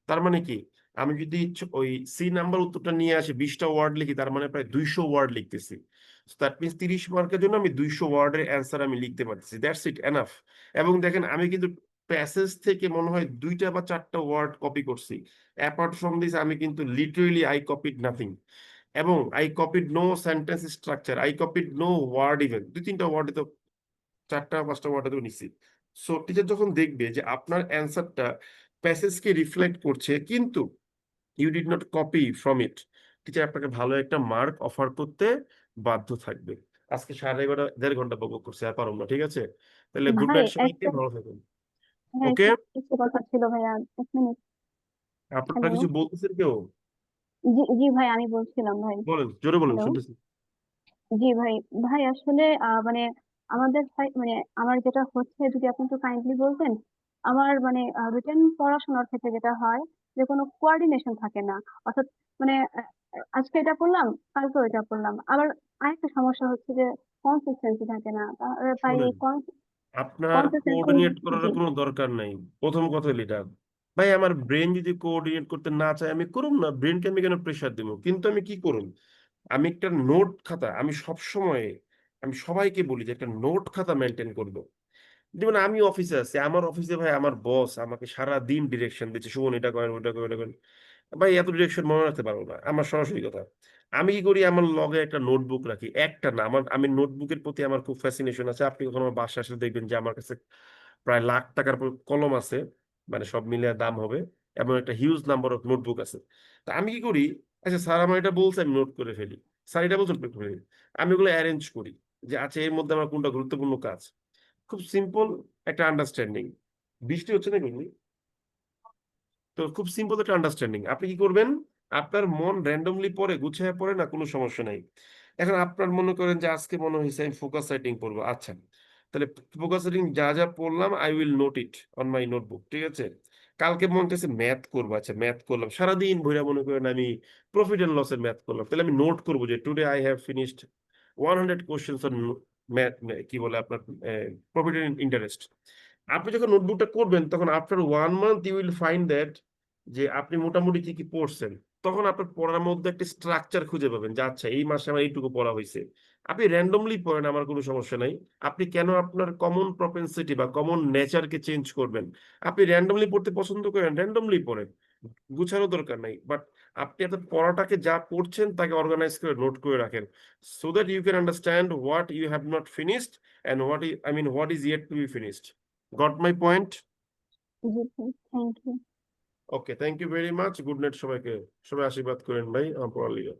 তার মানে কি, আমি যদি ওই সি নাম্বার উত্তরটা নিয়ে আসি 20টা ওয়ার্ড লিখি, তার মানে প্রায় 200 ওয়ার্ড লিখতেছি। দ্যাট মিনস 30 মার্কের জন্য আমি 200 ওয়ার্ডের অ্যান্সার আমি লিখতে পারতেছি, দ্যাটস ইট এনাফ। এবং দেখেন আমি কিন্তু প্যাসেজ থেকে মনে হয় 2টা বা 4টা ওয়ার্ড কপি করছি। অ্যাপার্ট ফ্রম দিস আমি কিন্তু লিটারেলি আই কপিড নাথিং, এবং I copied no sentence structure, I copied no word, even 2-3টা ওয়ার্ডে তো 4টা 5টা ওয়ার্ডে নিচ্ছি। সো টিচার যখন দেখবে যে আপনার অ্যান্সারটা প্যাসেজকে রিফ্লেক্ট করছে কিন্তু you did not copy from it, teacher আপনাকে ভালো একটা মার্ক অফার করতে বাধ্য থাকবে। আজকে 1.5 ঘন্টা বকবক করছে, আর পারবো না, ঠিক আছে। তাহলে গুড ভাই নাইট সবাইকে, একটা, ভালো থাকুন। হ্যাঁ ওকে, একটু কিছু কথা ছিল ভাইয়া, 1 মিনিট। আপনারা হ্যালো, কিছু বলতেছেন কেউ? জি জি ভাই, আমি বলছিলাম ভাই। বলেন, জোরে বলেন, হ্যালো, শুনতেছি। জি ভাই। ভাই আসলে মানে আমাদের মানে আমার যেটা হচ্ছে, যদি আপনি একটু কাইন্ডলি বলতেন, আমার মানে রিটেন পড়াশোনার ক্ষেত্রে যেটা হয় যে কোনো কোঅর্ডিনেশন থাকে না, অর্থাৎ মানে আজকে এটা পড়লাম, কালকে ওইটা পড়লাম। আবার আরেকটা সমস্যা হচ্ছে যে কনসিস্টেন্সি থাকে না। ভাই শুনেন, এই আপনার কনসিস্টেন্সি। কোঅর্ডিনেট করার জি। কোনো দরকার নাই। প্রথম কথা হলো এটা, ভাই আমার ব্রেন যদি কোঅর্ডিনেট করতে না চায় আমি করুম না, ব্রেনকে আমি কেন প্রেশার দিব? কিন্তু আমি কি করুম, আমি একটা নোট খাতা, আমি সব সময়, আমি সবাইকে বলি যে একটা নোট খাতা মেনটেন করবো। যেমন আমি অফিসে আছি, আমার অফিসে ভাই আমার বস আমাকে সারা দিন ডিরেকশন দিচ্ছে, শুনুন এটা করেন ওটা করেন এটা করেন। ভাই এত ডিরেকশন মনে রাখতে পারবো না, আমার সরাসরি কথা। আমি কি করি, আমার লগে একটা নোটবুক রাখি, একটা না, আমি নোটবুকের প্রতি আমার খুব ফ্যাসিনেশন আছে। আপনি কখনো আমার বাসায় আসলে দেখবেন যে আমার কাছে প্রায় লাখ টাকার কলম আছে, মানে সব মিলিয়ে দাম হবে, এবং একটা হিউজ নাম্বার অফ নোটবুক আছে। তা আমি কি করি, আচ্ছা স্যার আমার এটা বলছে, আমি নোট করে ফেলি, স্যার এটা বলছেন নোট করে ফেলি। আমি ওগুলো অ্যারেঞ্জ করি যে আচ্ছা এর মধ্যে আমার কোনটা গুরুত্বপূর্ণ কাজ। খুব সিম্পল একটা আন্ডারস্ট্যান্ডিং। বৃষ্টি হচ্ছে না কিন্তু, তো খুব সিম্পল একটা আন্ডারস্ট্যান্ডিং। আপনি কি করবেন, আপনার মন র্যান্ডমলি পড়ে গুছিয়ে পড়ে না, কোনো সমস্যা নাই। এখন আপনার মনে করেন যে আজকে মনে হয়েছে আমি ফোকাস রাইটিং পড়বো, আচ্ছা তাহলে ফোকাস রাইটিং যা যা পড়লাম I will note it on my notebook, ঠিক আছে। কালকে মন চাইছে ম্যাথ করবো, আচ্ছা ম্যাথ করলাম সারাদিন ভইরা, মনে করেন আমি প্রফিট এন্ড লসের ম্যাথ করলাম, তাহলে আমি নোট করবো যে today I have finished 100 questions on math, কি বলে আপনার প্রফিট এন্ড ইন্টারেস্ট। আপনি যখন নোটবুকটা করবেন তখন after 1 month you will find that যে আপনি মোটামুটি কি কি পড়ছেন। তখন আপনার পড়ার মধ্যে একটা স্ট্রাকচার খুঁজে পাবেন যে আচ্ছা এই মাসে আমার এইটুকু পড়া হয়েছে। আপনি র্যান্ডমলি পড়েন, আমার কোনো সমস্যা নাই। আপনি কেন আপনার কমন প্রপেন্সিটি বা কমন নেচারকে চেঞ্জ করবেন? আপনি র্যান্ডমলি পড়তে পছন্দ করেন, র্যান্ডমলি পড়েন, গুছানো দরকার নাই। বাট আপনি আপনার পড়াটাকে যা পড়ছেন তাকে অর্গানাইজ করে নোট করে রাখেন, so that you can understand what you have not finished and what is yet to be finished. Got my point? জি, thank you. Okay, thank you very much. Good night সবাইকে, সবাই আশীর্বাদ করেন ভাই আমার পড়ার লিগে।